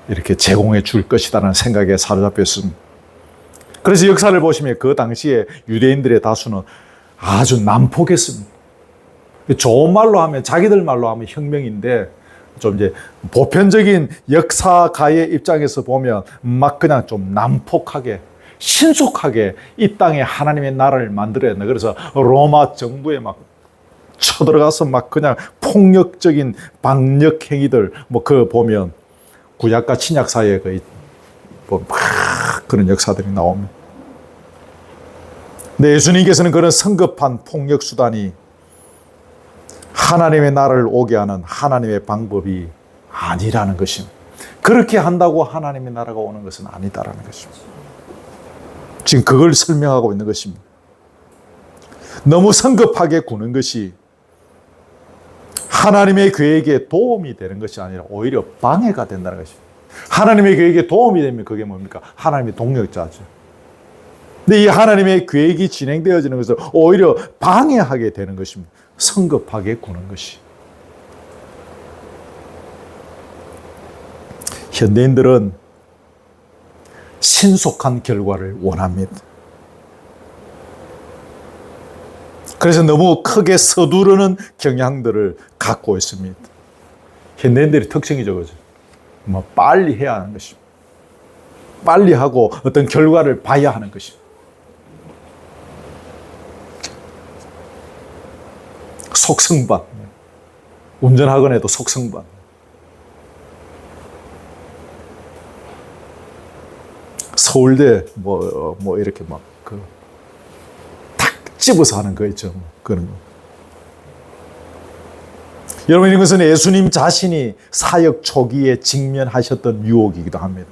이렇게 제공해 줄 것이라는 생각에 사로잡혔습니다. 그래서 역사를 보시면 그 당시에 유대인들의 다수는 아주 난폭했습니다. 좋은 말로 하면, 자기들 말로 하면 혁명인데, 좀 이제 보편적인 역사가의 입장에서 보면 막 그냥 좀 난폭하게, 신속하게 이 땅에 하나님의 나라를 만들어야 된다. 그래서 로마 정부에 막 쳐들어가서 막 그냥 폭력적인 방력 행위들, 그 보면 구약과 신약 사이에 거의 막 그런 역사들이 나옵니다. 근데 예수님께서는 그런 성급한 폭력 수단이 하나님의 나라를 오게 하는 하나님의 방법이 아니라는 것입니다. 그렇게 한다고 하나님의 나라가 오는 것은 아니다라는 것입니다. 지금 그걸 설명하고 있는 것입니다. 너무 성급하게 구는 것이 하나님의 계획에 도움이 되는 것이 아니라 오히려 방해가 된다는 것입니다. 하나님의 계획에 도움이 되면 그게 뭡니까? 하나님의 동력자죠. 근데 이 하나님의 계획이 진행되어지는 것을 오히려 방해하게 되는 것입니다. 성급하게 구는 것이. 현대인들은 신속한 결과를 원합니다. 그래서 너무 크게 서두르는 경향들을 갖고 있습니다. 현대인들의 특징이죠, 그죠? 빨리 해야 하는 것입니다. 빨리 하고 어떤 결과를 봐야 하는 것입니다. 속성반. 운전학원에도 속성반. 서울대 이렇게 탁 집어서 하는 거 있죠. 그런 거. 여러분, 이것은 예수님 자신이 사역 초기에 직면하셨던 유혹이기도 합니다.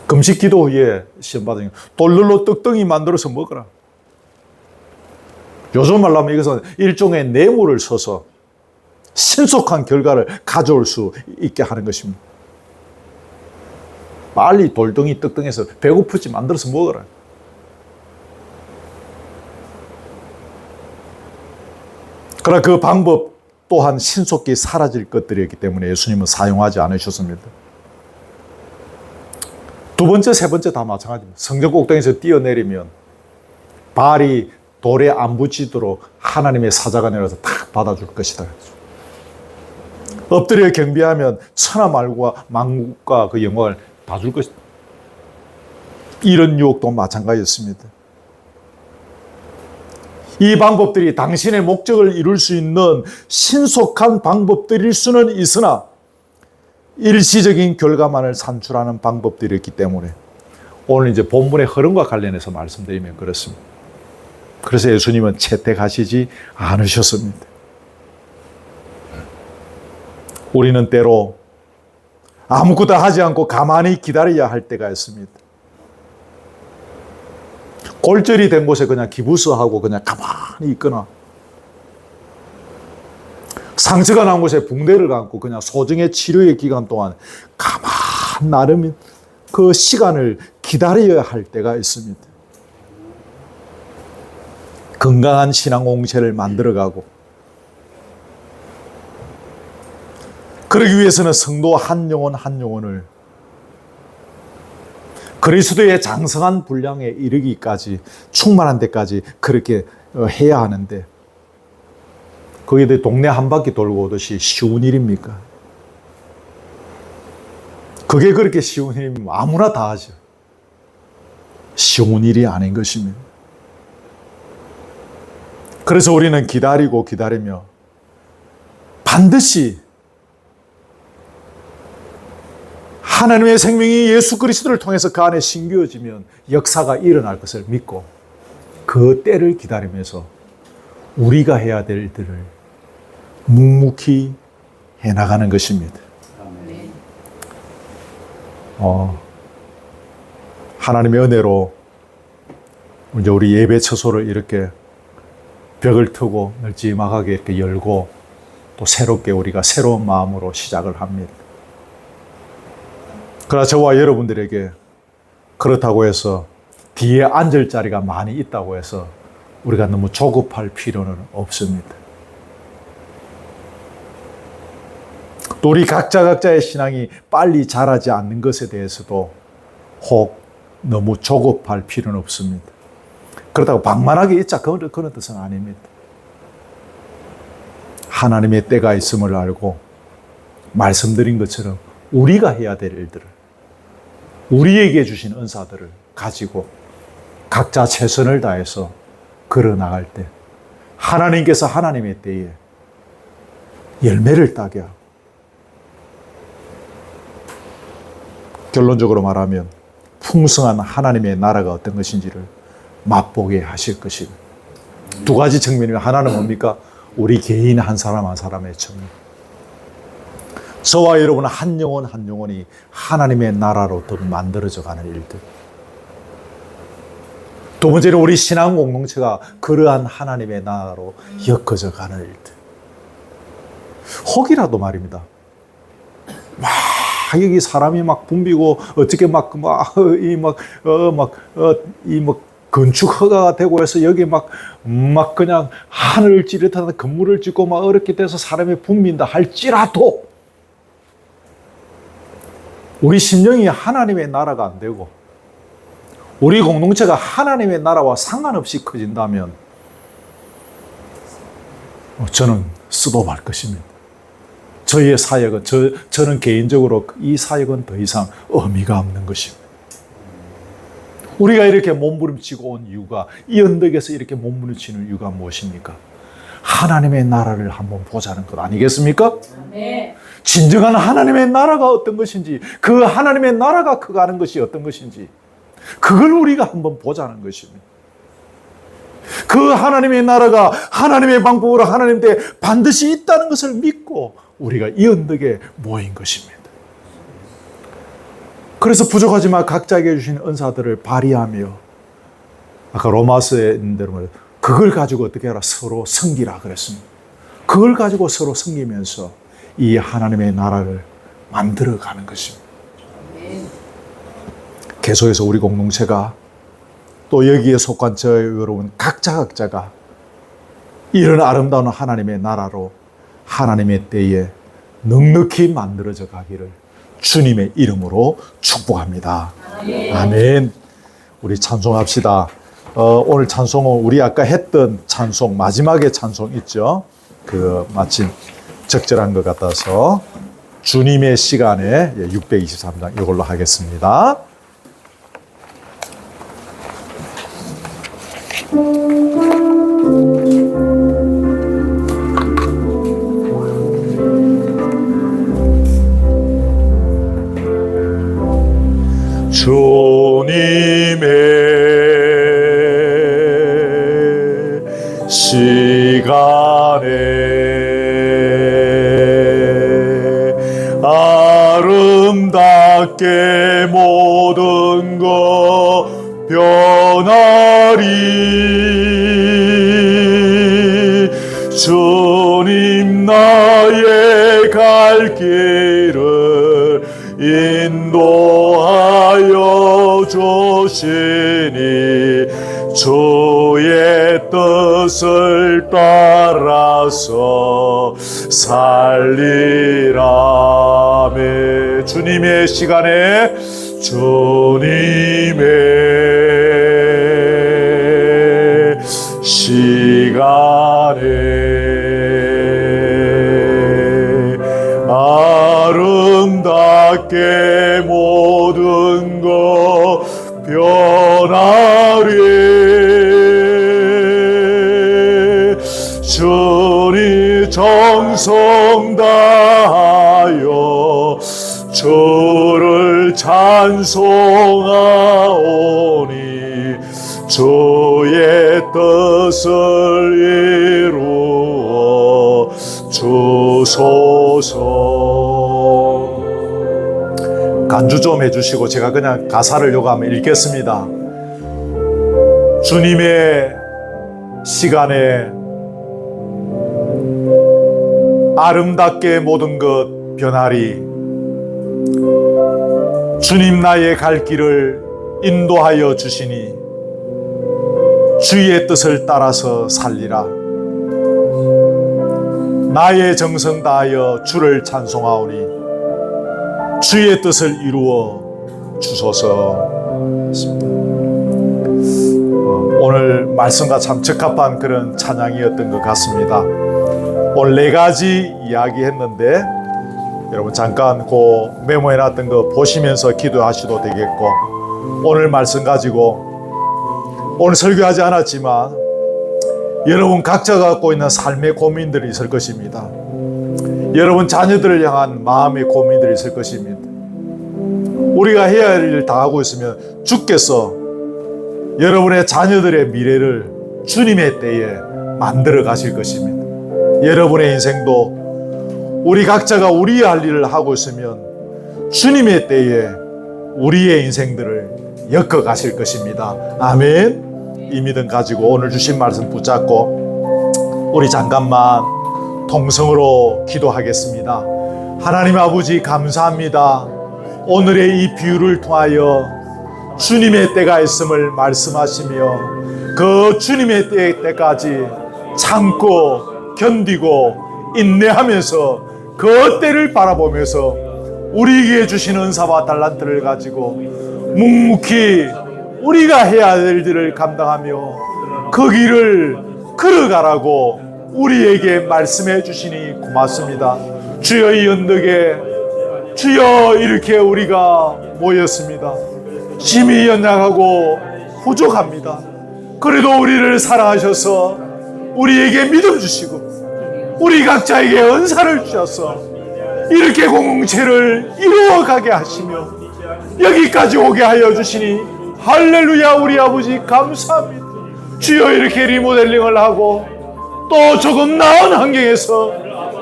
금식 기도 후에 시험 받으니까 돌들로 떡덩이 만들어서 먹어라. 요즘 말로 하면 이것은 일종의 뇌물을 써서 신속한 결과를 가져올 수 있게 하는 것입니다. 빨리 돌덩이 떡덩이에서 배고프지 만들어서 먹어라. 그러나 그 방법 또한 신속히 사라질 것들이었기 때문에 예수님은 사용하지 않으셨습니다. 두 번째, 세 번째 다 마찬가지입니다. 성전 꼭대기에서 뛰어내리면 발이 돌에 안 붙이도록 하나님의 사자가 내려서 탁 받아줄 것이다. 엎드려 경배하면 천하 만국과 그 영광을 다 줄 것이다. 이런 유혹도 마찬가지였습니다. 이 방법들이 당신의 목적을 이룰 수 있는 신속한 방법들일 수는 있으나 일시적인 결과만을 산출하는 방법들이었기 때문에 오늘 이제 본문의 흐름과 관련해서 말씀드리면 그렇습니다. 그래서 예수님은 채택하시지 않으셨습니다. 우리는 때로 아무것도 하지 않고 가만히 기다려야 할 때가 있습니다. 골절이 된 곳에 그냥 기부스하고 그냥 가만히 있거나 상처가 난 곳에 붕대를 감고 그냥 소정의 치료의 기간 동안 가만 나름 그 시간을 기다려야 할 때가 있습니다. 건강한 신앙 공동체를 만들어가고 그러기 위해서는 성도 한 영혼 한 영혼을 그리스도의 장성한 분량에 이르기까지 충만한 데까지 그렇게 해야 하는데 거기에 대해 동네 한 바퀴 돌고 오듯이 쉬운 일입니까? 그게 그렇게 쉬운 일이면 아무나 다 하죠. 쉬운 일이 아닌 것입니다. 그래서 우리는 기다리고 기다리며 반드시 하나님의 생명이 예수 그리스도를 통해서 그 안에 심겨지면 역사가 일어날 것을 믿고 그 때를 기다리면서 우리가 해야 될 일들을 묵묵히 해나가는 것입니다. 하나님의 은혜로 이제 우리 예배 처소를 이렇게 벽을 트고 널찍하게 이렇게 열고 또 새롭게 우리가 새로운 마음으로 시작을 합니다. 그러나 저와 여러분들에게 그렇다고 해서 뒤에 앉을 자리가 많이 있다고 해서 우리가 너무 조급할 필요는 없습니다. 또 우리 각자의 신앙이 빨리 자라지 않는 것에 대해서도 혹 너무 조급할 필요는 없습니다. 그렇다고 방만하게 있자 그런 뜻은 아닙니다. 하나님의 때가 있음을 알고 말씀드린 것처럼 우리가 해야 될 일들을 우리에게 주신 은사들을 가지고 각자 최선을 다해서 걸어나갈 때 하나님께서 하나님의 때에 열매를 따게 하고 결론적으로 말하면 풍성한 하나님의 나라가 어떤 것인지를 맛보게 하실 것입니다. 두 가지 측면이면 하나는 뭡니까? 우리 개인 한 사람 한 사람의 측면. 저와 여러분 한 영혼 한 영혼이 하나님의 나라로 더 만들어져 가는 일들. 두 번째는 우리 신앙 공동체가 그러한 하나님의 나라로 엮어져 가는 일들. 혹이라도 말입니다. 막 여기 사람이 막 붐비고 어떻게 건축 허가가 되고 해서 여기 막 그냥 하늘을 찌릿하는 건물을 짓고 막 어렵게 돼서 사람이 붐빈다 할지라도 우리 심령이 하나님의 나라가 안 되고 우리 공동체가 하나님의 나라와 상관없이 커진다면 저는 스톱할 것입니다. 저희의 사역은 저는 개인적으로 이 사역은 더 이상 의미가 없는 것입니다. 우리가 이렇게 몸부림치고 온 이유가 이 언덕에서 이렇게 몸부림치는 이유가 무엇입니까? 하나님의 나라를 한번 보자는 것 아니겠습니까? 네. 진정한 하나님의 나라가 어떤 것인지 그 하나님의 나라가 커가는 것이 어떤 것인지 그걸 우리가 한번 보자는 것입니다. 그 하나님의 나라가 하나님의 방법으로 하나님 때 반드시 있다는 것을 믿고 우리가 이 언덕에 모인 것입니다. 그래서 부족하지만 각자에게 주신 은사들을 발휘하며 아까 로마서에 있는 대로 그걸 가지고 어떻게 하라? 서로 섬기라 그랬습니다. 그걸 가지고 서로 섬기면서 이 하나님의 나라를 만들어가는 것입니다. 계속해서 우리 공동체가 또 여기에 속한 저 여러분 각자가 이런 아름다운 하나님의 나라로 하나님의 때에 넉넉히 만들어져 가기를 주님의 이름으로 축복합니다. 아멘. 우리 찬송합시다. 오늘 찬송은 우리 아까 했던 찬송, 마지막에 찬송 있죠? 마침 적절한 것 같아서 주님의 시간에 623장 이걸로 하겠습니다. 주님의 시간에 아름답게 모든 것 변하리. 주님 나의 갈 길을 인도하여 주시니 주의 뜻을 따라서 살리라매. 주님의 시간에 주님의 시간에 아름답게 모든 것 변하리. 주님 정성 다하여 주를 찬송하오니 주의 뜻을 이루어 주소서. 간주 좀 해주시고 제가 그냥 가사를 요구하면 읽겠습니다. 주님의 시간에 아름답게 모든 것 변하리. 주님 나의 갈 길을 인도하여 주시니 주의 뜻을 따라서 살리라. 나의 정성 다하여 주를 찬송하오니 주의 뜻을 이루어 주소서. 오늘 말씀과 참 적합한 그런 찬양이었던 것 같습니다. 오늘 4가지 이야기했는데 여러분 잠깐 그 메모해놨던 거 보시면서 기도하셔도 되겠고, 오늘 말씀 가지고 오늘 설교하지 않았지만 여러분 각자 갖고 있는 삶의 고민들이 있을 것입니다. 여러분 자녀들을 향한 마음의 고민들이 있을 것입니다. 우리가 해야 할 일을 다 하고 있으면 주께서 여러분의 자녀들의 미래를 주님의 때에 만들어 가실 것입니다. 여러분의 인생도 우리 각자가 우리의 할 일을 하고 있으면 주님의 때에 우리의 인생들을 엮어 가실 것입니다. 아멘. 이 믿음 가지고 오늘 주신 말씀 붙잡고 우리 잠깐만 통성으로 기도하겠습니다. 하나님 아버지 감사합니다. 오늘의 이 비유를 통하여 주님의 때가 있음을 말씀하시며 그 주님의 때까지 참고 견디고 인내하면서 그 때를 바라보면서 우리에게 주신 은사와 달란트를 가지고 묵묵히 우리가 해야 할 일들을 감당하며 그 길을 걸어가라고 우리에게 말씀해 주시니 고맙습니다. 주여 이 언덕에 주여 이렇게 우리가 모였습니다. 심히 연약하고 부족합니다. 그래도 우리를 사랑하셔서 우리에게 믿음 주시고 우리 각자에게 은사를 주셔서 이렇게 공동체를 이루어가게 하시며 여기까지 오게 하여 주시니 할렐루야. 우리 아버지 감사합니다. 주여 이렇게 리모델링을 하고 또 조금 나은 환경에서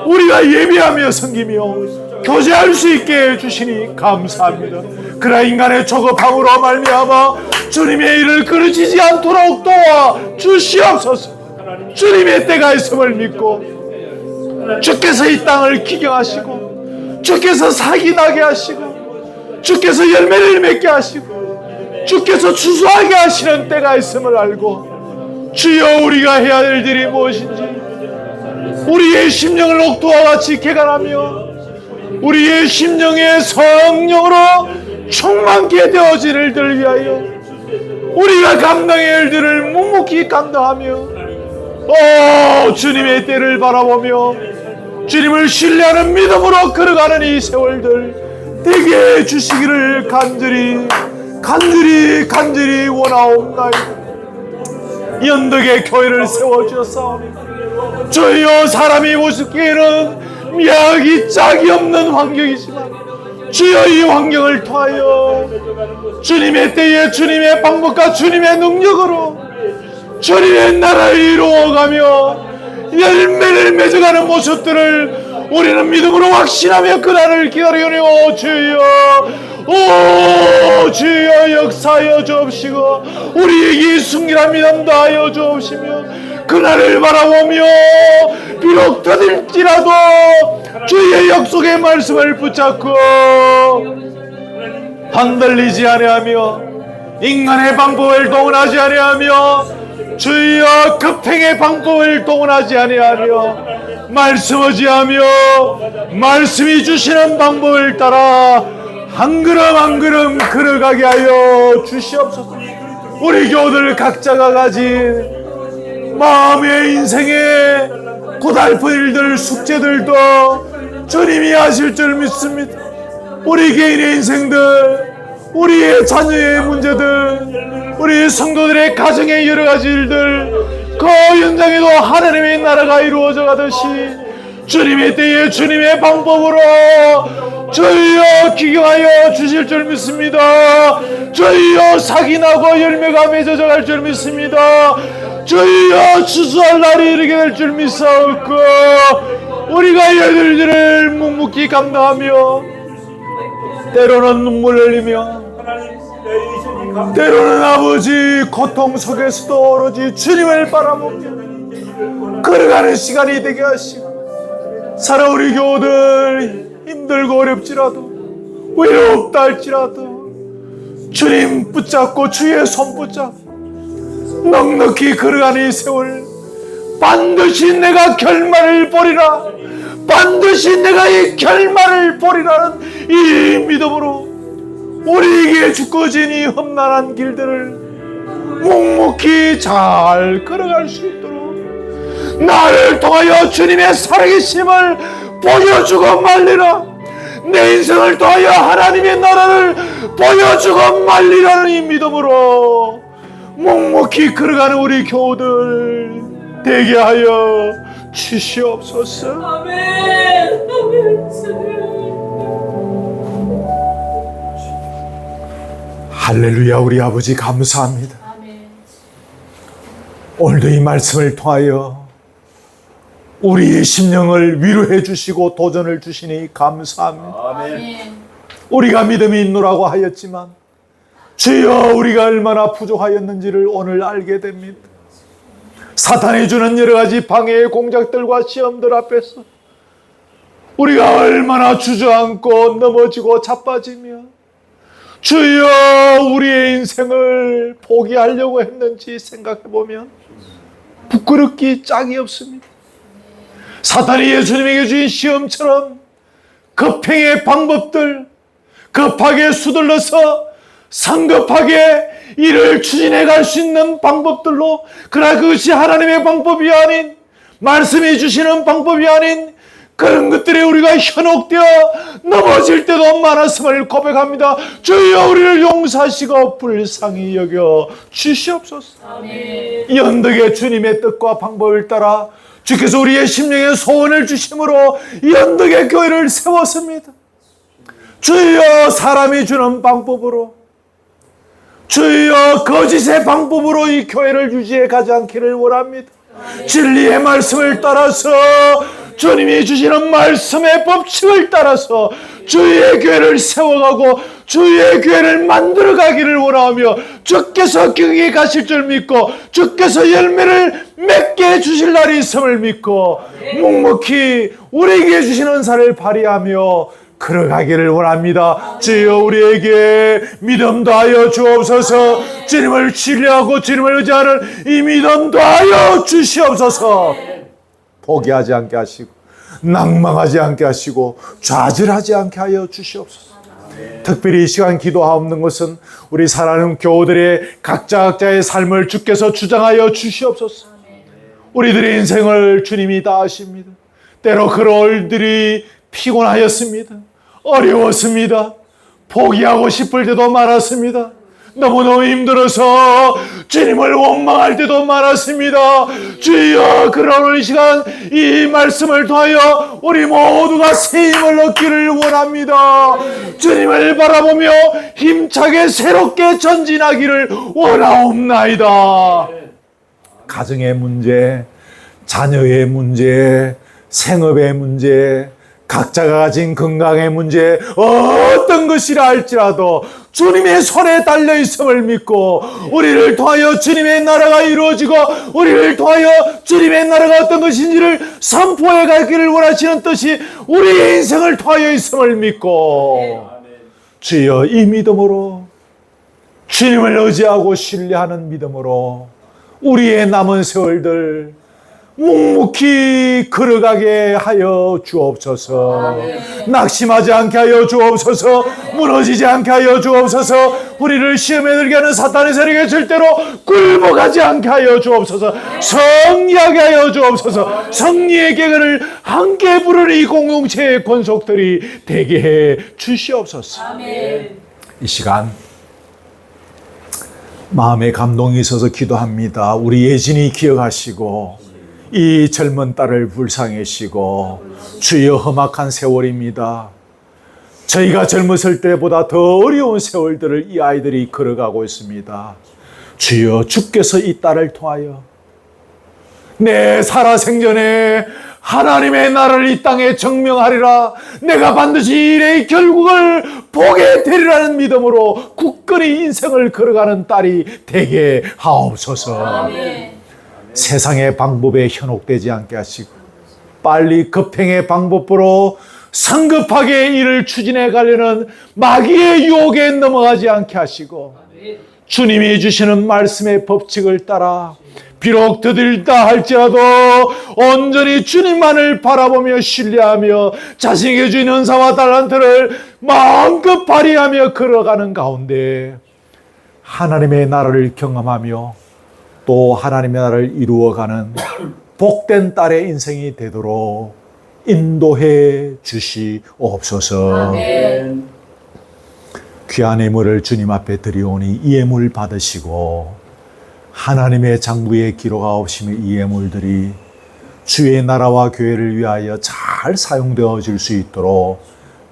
우리가 예배하며 섬기며 교제할 수 있게 해주시니 감사합니다. 그러나 인간의 조급함으로 말미암아 주님의 일을 그르치지 않도록 도와 주시옵소서. 주님의 때가 있음을 믿고 주께서 이 땅을 기경하시고 주께서 사기 나게 하시고 주께서 열매를 맺게 하시고 주께서 추수하게 하시는 때가 있음을 알고 주여 우리가 해야 할 일이 무엇인지 우리의 심령을 옥토와 같이 개간하며 우리의 심령의 성령으로 충만케 되어질 일들을 위하여 우리가 감당의 일들을 묵묵히 감당하며 주님의 때를 바라보며 주님을 신뢰하는 믿음으로 걸어가는 이 세월들 되게 해주시기를 간절히 원하옵나이다. 연덕의 교회를 세워주셨사오니 주여, 사람이 보시기에는 미약이 짝이 없는 환경이지만 주여, 이 환경을 통하여 주님의 때에 주님의 방법과 주님의 능력으로 주님의 나라를 이루어가며 열매를 맺어가는 모습들을 우리는 믿음으로 확신하며 그날을 기다리오니 주여, 주여 역사하여 주옵시고 우리에게 순결한 믿음 다하여 주옵시며 그날을 바라보며 비록 더딜지라도 주의 약속의 말씀을 붙잡고 흔들리지 아니하며 인간의 방법을 동원하지 아니하며 주여 급행의 방법을 동원하지 아니하며 말씀하지하며 말씀이 주시는 방법을 따라 한 걸음 한 걸음 걸어가게 하여 주시옵소서. 우리 교우들 각자가 가진 마음의 인생의 고달픈 일들 숙제들도 주님이 하실 줄 믿습니다. 우리 개인의 인생들, 우리의 자녀의 문제들, 우리 성도들의 가정의 여러 가지 일들, 그 현장에도 하나님의 나라가 이루어져 가듯이 주님의 때에 주님의 방법으로 주여 기경하여 주실 줄 믿습니다. 주여 사기나고 열매가 맺어져 갈 줄 믿습니다. 주여 추수할 날이 이르게 될 줄 믿사옵고 우리가 일들을 묵묵히 감당하며 때로는 눈물 흘리며 때로는 아버지 고통 속에서도 오로지 주님을 바라보며 걸어가는 시간이 되게 하시고 살아 우리 교우들 힘들고 어렵지라도 외롭다 할지라도 주님 붙잡고 주의 손 붙잡고 넉넉히 걸어가는 이 세월 반드시 내가 결말을 보리라, 반드시 내가 이 결말을 보리라는 이 믿음으로 우리에게 주어진 이 험난한 길들을 묵묵히 잘 걸어갈 수 있도록 나를 통하여 주님의 살아계심을 보여주고 말리라, 내 인생을 통하여 하나님의 나라를 보여주고 말리라는 이 믿음으로 묵묵히 걸어가는 우리 교우들 되게 하여 주시옵소서. 아멘. 할렐루야. 우리 아버지 감사합니다. 아멘. 오늘도 이 말씀을 통하여 우리의 심령을 위로해 주시고 도전을 주시니 감사합니다. 아멘. 우리가 믿음이 있노라고 하였지만 주여 우리가 얼마나 부족하였는지를 오늘 알게 됩니다. 사탄이 주는 여러 가지 방해의 공작들과 시험들 앞에서 우리가 얼마나 주저앉고 넘어지고 자빠지며 주여 우리의 인생을 포기하려고 했는지 생각해보면 부끄럽기 짝이 없습니다. 사탄이 예수님에게 주신 시험처럼 급행의 방법들, 급하게 수들러서 성급하게 일을 추진해 갈 수 있는 방법들로, 그러나 그것이 하나님의 방법이 아닌, 말씀해 주시는 방법이 아닌 그런 것들에 우리가 현혹되어 넘어질 때도 많았음을 고백합니다. 주여 우리를 용서하시고 불쌍히 여겨 주시옵소서. 아멘. 이 언덕에 주님의 뜻과 방법을 따라 주께서 우리의 심령에 소원을 주심으로 이 언덕의 교회를 세웠습니다. 주여 사람이 주는 방법으로, 주여 거짓의 방법으로 이 교회를 유지해 가지 않기를 원합니다. 진리의 말씀을 따라서 주님이 주시는 말씀의 법칙을 따라서 주의 교회를 세워가고 주의 교회를 만들어가기를 원하며 주께서 경에 가실 줄 믿고 주께서 열매를 맺게 해주실 날이 있음을 믿고 묵묵히 우리에게 주시는 은사를 발휘하며 걸어가기를 원합니다. 주여 우리에게 믿음 더하여 주옵소서. 주님을 신뢰하고 주님을 의지하는 이 믿음 더하여 주시옵소서. 포기하지 않게 하시고 낭망하지 않게 하시고 좌절하지 않게 하여 주시옵소서. 특별히 이 시간 기도하옵는 것은 우리 사랑하는 교우들의 각자의 삶을 주께서 주장하여 주시옵소서. 우리들의 인생을 주님이 다 아십니다. 때로 그럴 일들이 피곤하였습니다. 어려웠습니다. 포기하고 싶을 때도 많았습니다. 너무너무 힘들어서 주님을 원망할 때도 많았습니다. 주여, 그러는 시간 이 말씀을 통하여 우리 모두가 새 힘을 얻기를 원합니다. 주님을 바라보며 힘차게 새롭게 전진하기를 원하옵나이다. 가정의 문제, 자녀의 문제, 생업의 문제, 각자가 가진 건강의 문제, 어떤 것이라 할지라도 주님의 손에 달려 있음을 믿고 우리를 통하여 주님의 나라가 이루어지고 우리를 통하여 주님의 나라가 어떤 것인지를 선포해 가기를 원하시는 뜻이 우리의 인생을 통하여 있음을 믿고 주여, 이 믿음으로 주님을 의지하고 신뢰하는 믿음으로 우리의 남은 세월들 묵묵히 걸어가게 하여 주옵소서. 낙심하지 않게 하여 주옵소서. 무너지지 않게 하여 주옵소서. 우리를 시험에 들게 하는 사탄의 세력에 절대로 굴복하지 않게 하여 주옵소서. 승리하게 하여 주옵소서. 승리의 계획을 함께 부르는 이 공동체의 권속들이 되게 해 주시옵소서. 이 시간 마음에 감동이 있어서 기도합니다. 우리 예진이 기억하시고 이 젊은 딸을 불쌍히시고 주여, 험악한 세월입니다. 저희가 젊었을 때보다 더 어려운 세월들을 이 아이들이 걸어가고 있습니다. 주여, 주께서 이 딸을 통하여 내 살아생전에 하나님의 나라를 이 땅에 증명하리라, 내가 반드시 일의 결국을 보게 되리라는 믿음으로 굳건히 인생을 걸어가는 딸이 되게 하옵소서. 아멘. 세상의 방법에 현혹되지 않게 하시고 빨리 급행의 방법으로 성급하게 일을 추진해 가려는 마귀의 유혹에 넘어가지 않게 하시고 주님이 주시는 말씀의 법칙을 따라 비록 더딜다 할지라도 온전히 주님만을 바라보며 신뢰하며 자신에게 주인 은사와 달란트를 마음껏 발휘하며 걸어가는 가운데 하나님의 나라를 경험하며 또 하나님의 나라를 이루어가는 복된 딸의 인생이 되도록 인도해 주시옵소서. 아멘. 귀한 예물을 주님 앞에 드리오니 이 예물 받으시고 하나님의 장부에 기록하옵시며 이 예물들이 주의 나라와 교회를 위하여 잘 사용되어질 수 있도록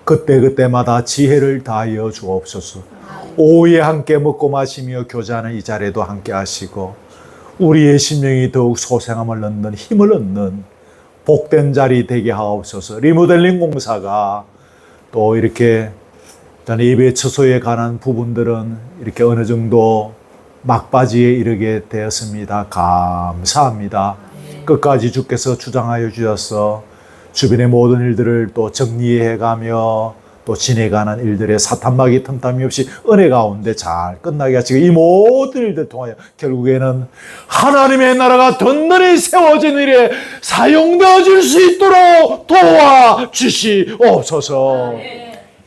그때그때마다 지혜를 다하여 주옵소서. 오후에 함께 먹고 마시며 교제하는 이 자리에도 함께 하시고 우리의 심령이 더욱 소생함을 얻는 힘을 얻는 복된 자리 되게 하옵소서. 리모델링 공사가 또 이렇게 예배 처소에 관한 부분들은 이렇게 어느 정도 막바지에 이르게 되었습니다. 감사합니다. 끝까지 주께서 주장하여 주셔서 주변의 모든 일들을 또 정리해가며 또 지내가는 일들의 사탄막이 틈탐이 없이 은혜 가운데 잘 끝나게 하시고 이 모든 일들 통하여 결국에는 하나님의 나라가 든든히 세워진 일에 사용되어질 수 있도록 도와주시옵소서.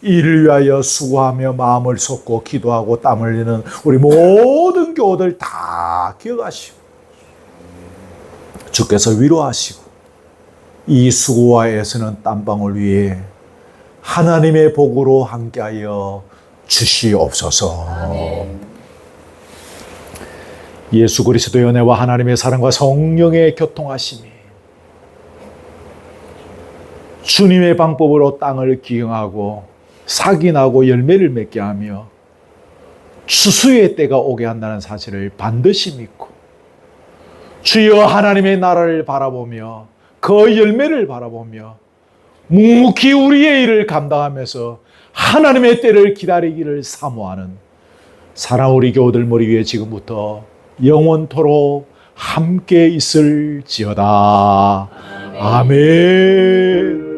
이를 위하여 수고하며 마음을 쏟고 기도하고 땀 흘리는 우리 모든 교우들 다 기억하시고 주께서 위로하시고 이 수고와 애쓰는 땀방울 위에 하나님의 복으로 함께하여 주시옵소서. 아멘. 예수 그리스도의 은혜와 하나님의 사랑과 성령의 교통하심이 주님의 방법으로 땅을 기경하고 싹이 나고 열매를 맺게 하며 추수의 때가 오게 한다는 사실을 반드시 믿고 주여 하나님의 나라를 바라보며 그 열매를 바라보며 묵묵히 우리의 일을 감당하면서 하나님의 때를 기다리기를 사모하는 사랑 우리 교우들 머리 위에 지금부터 영원토록 함께 있을지어다. 아멘.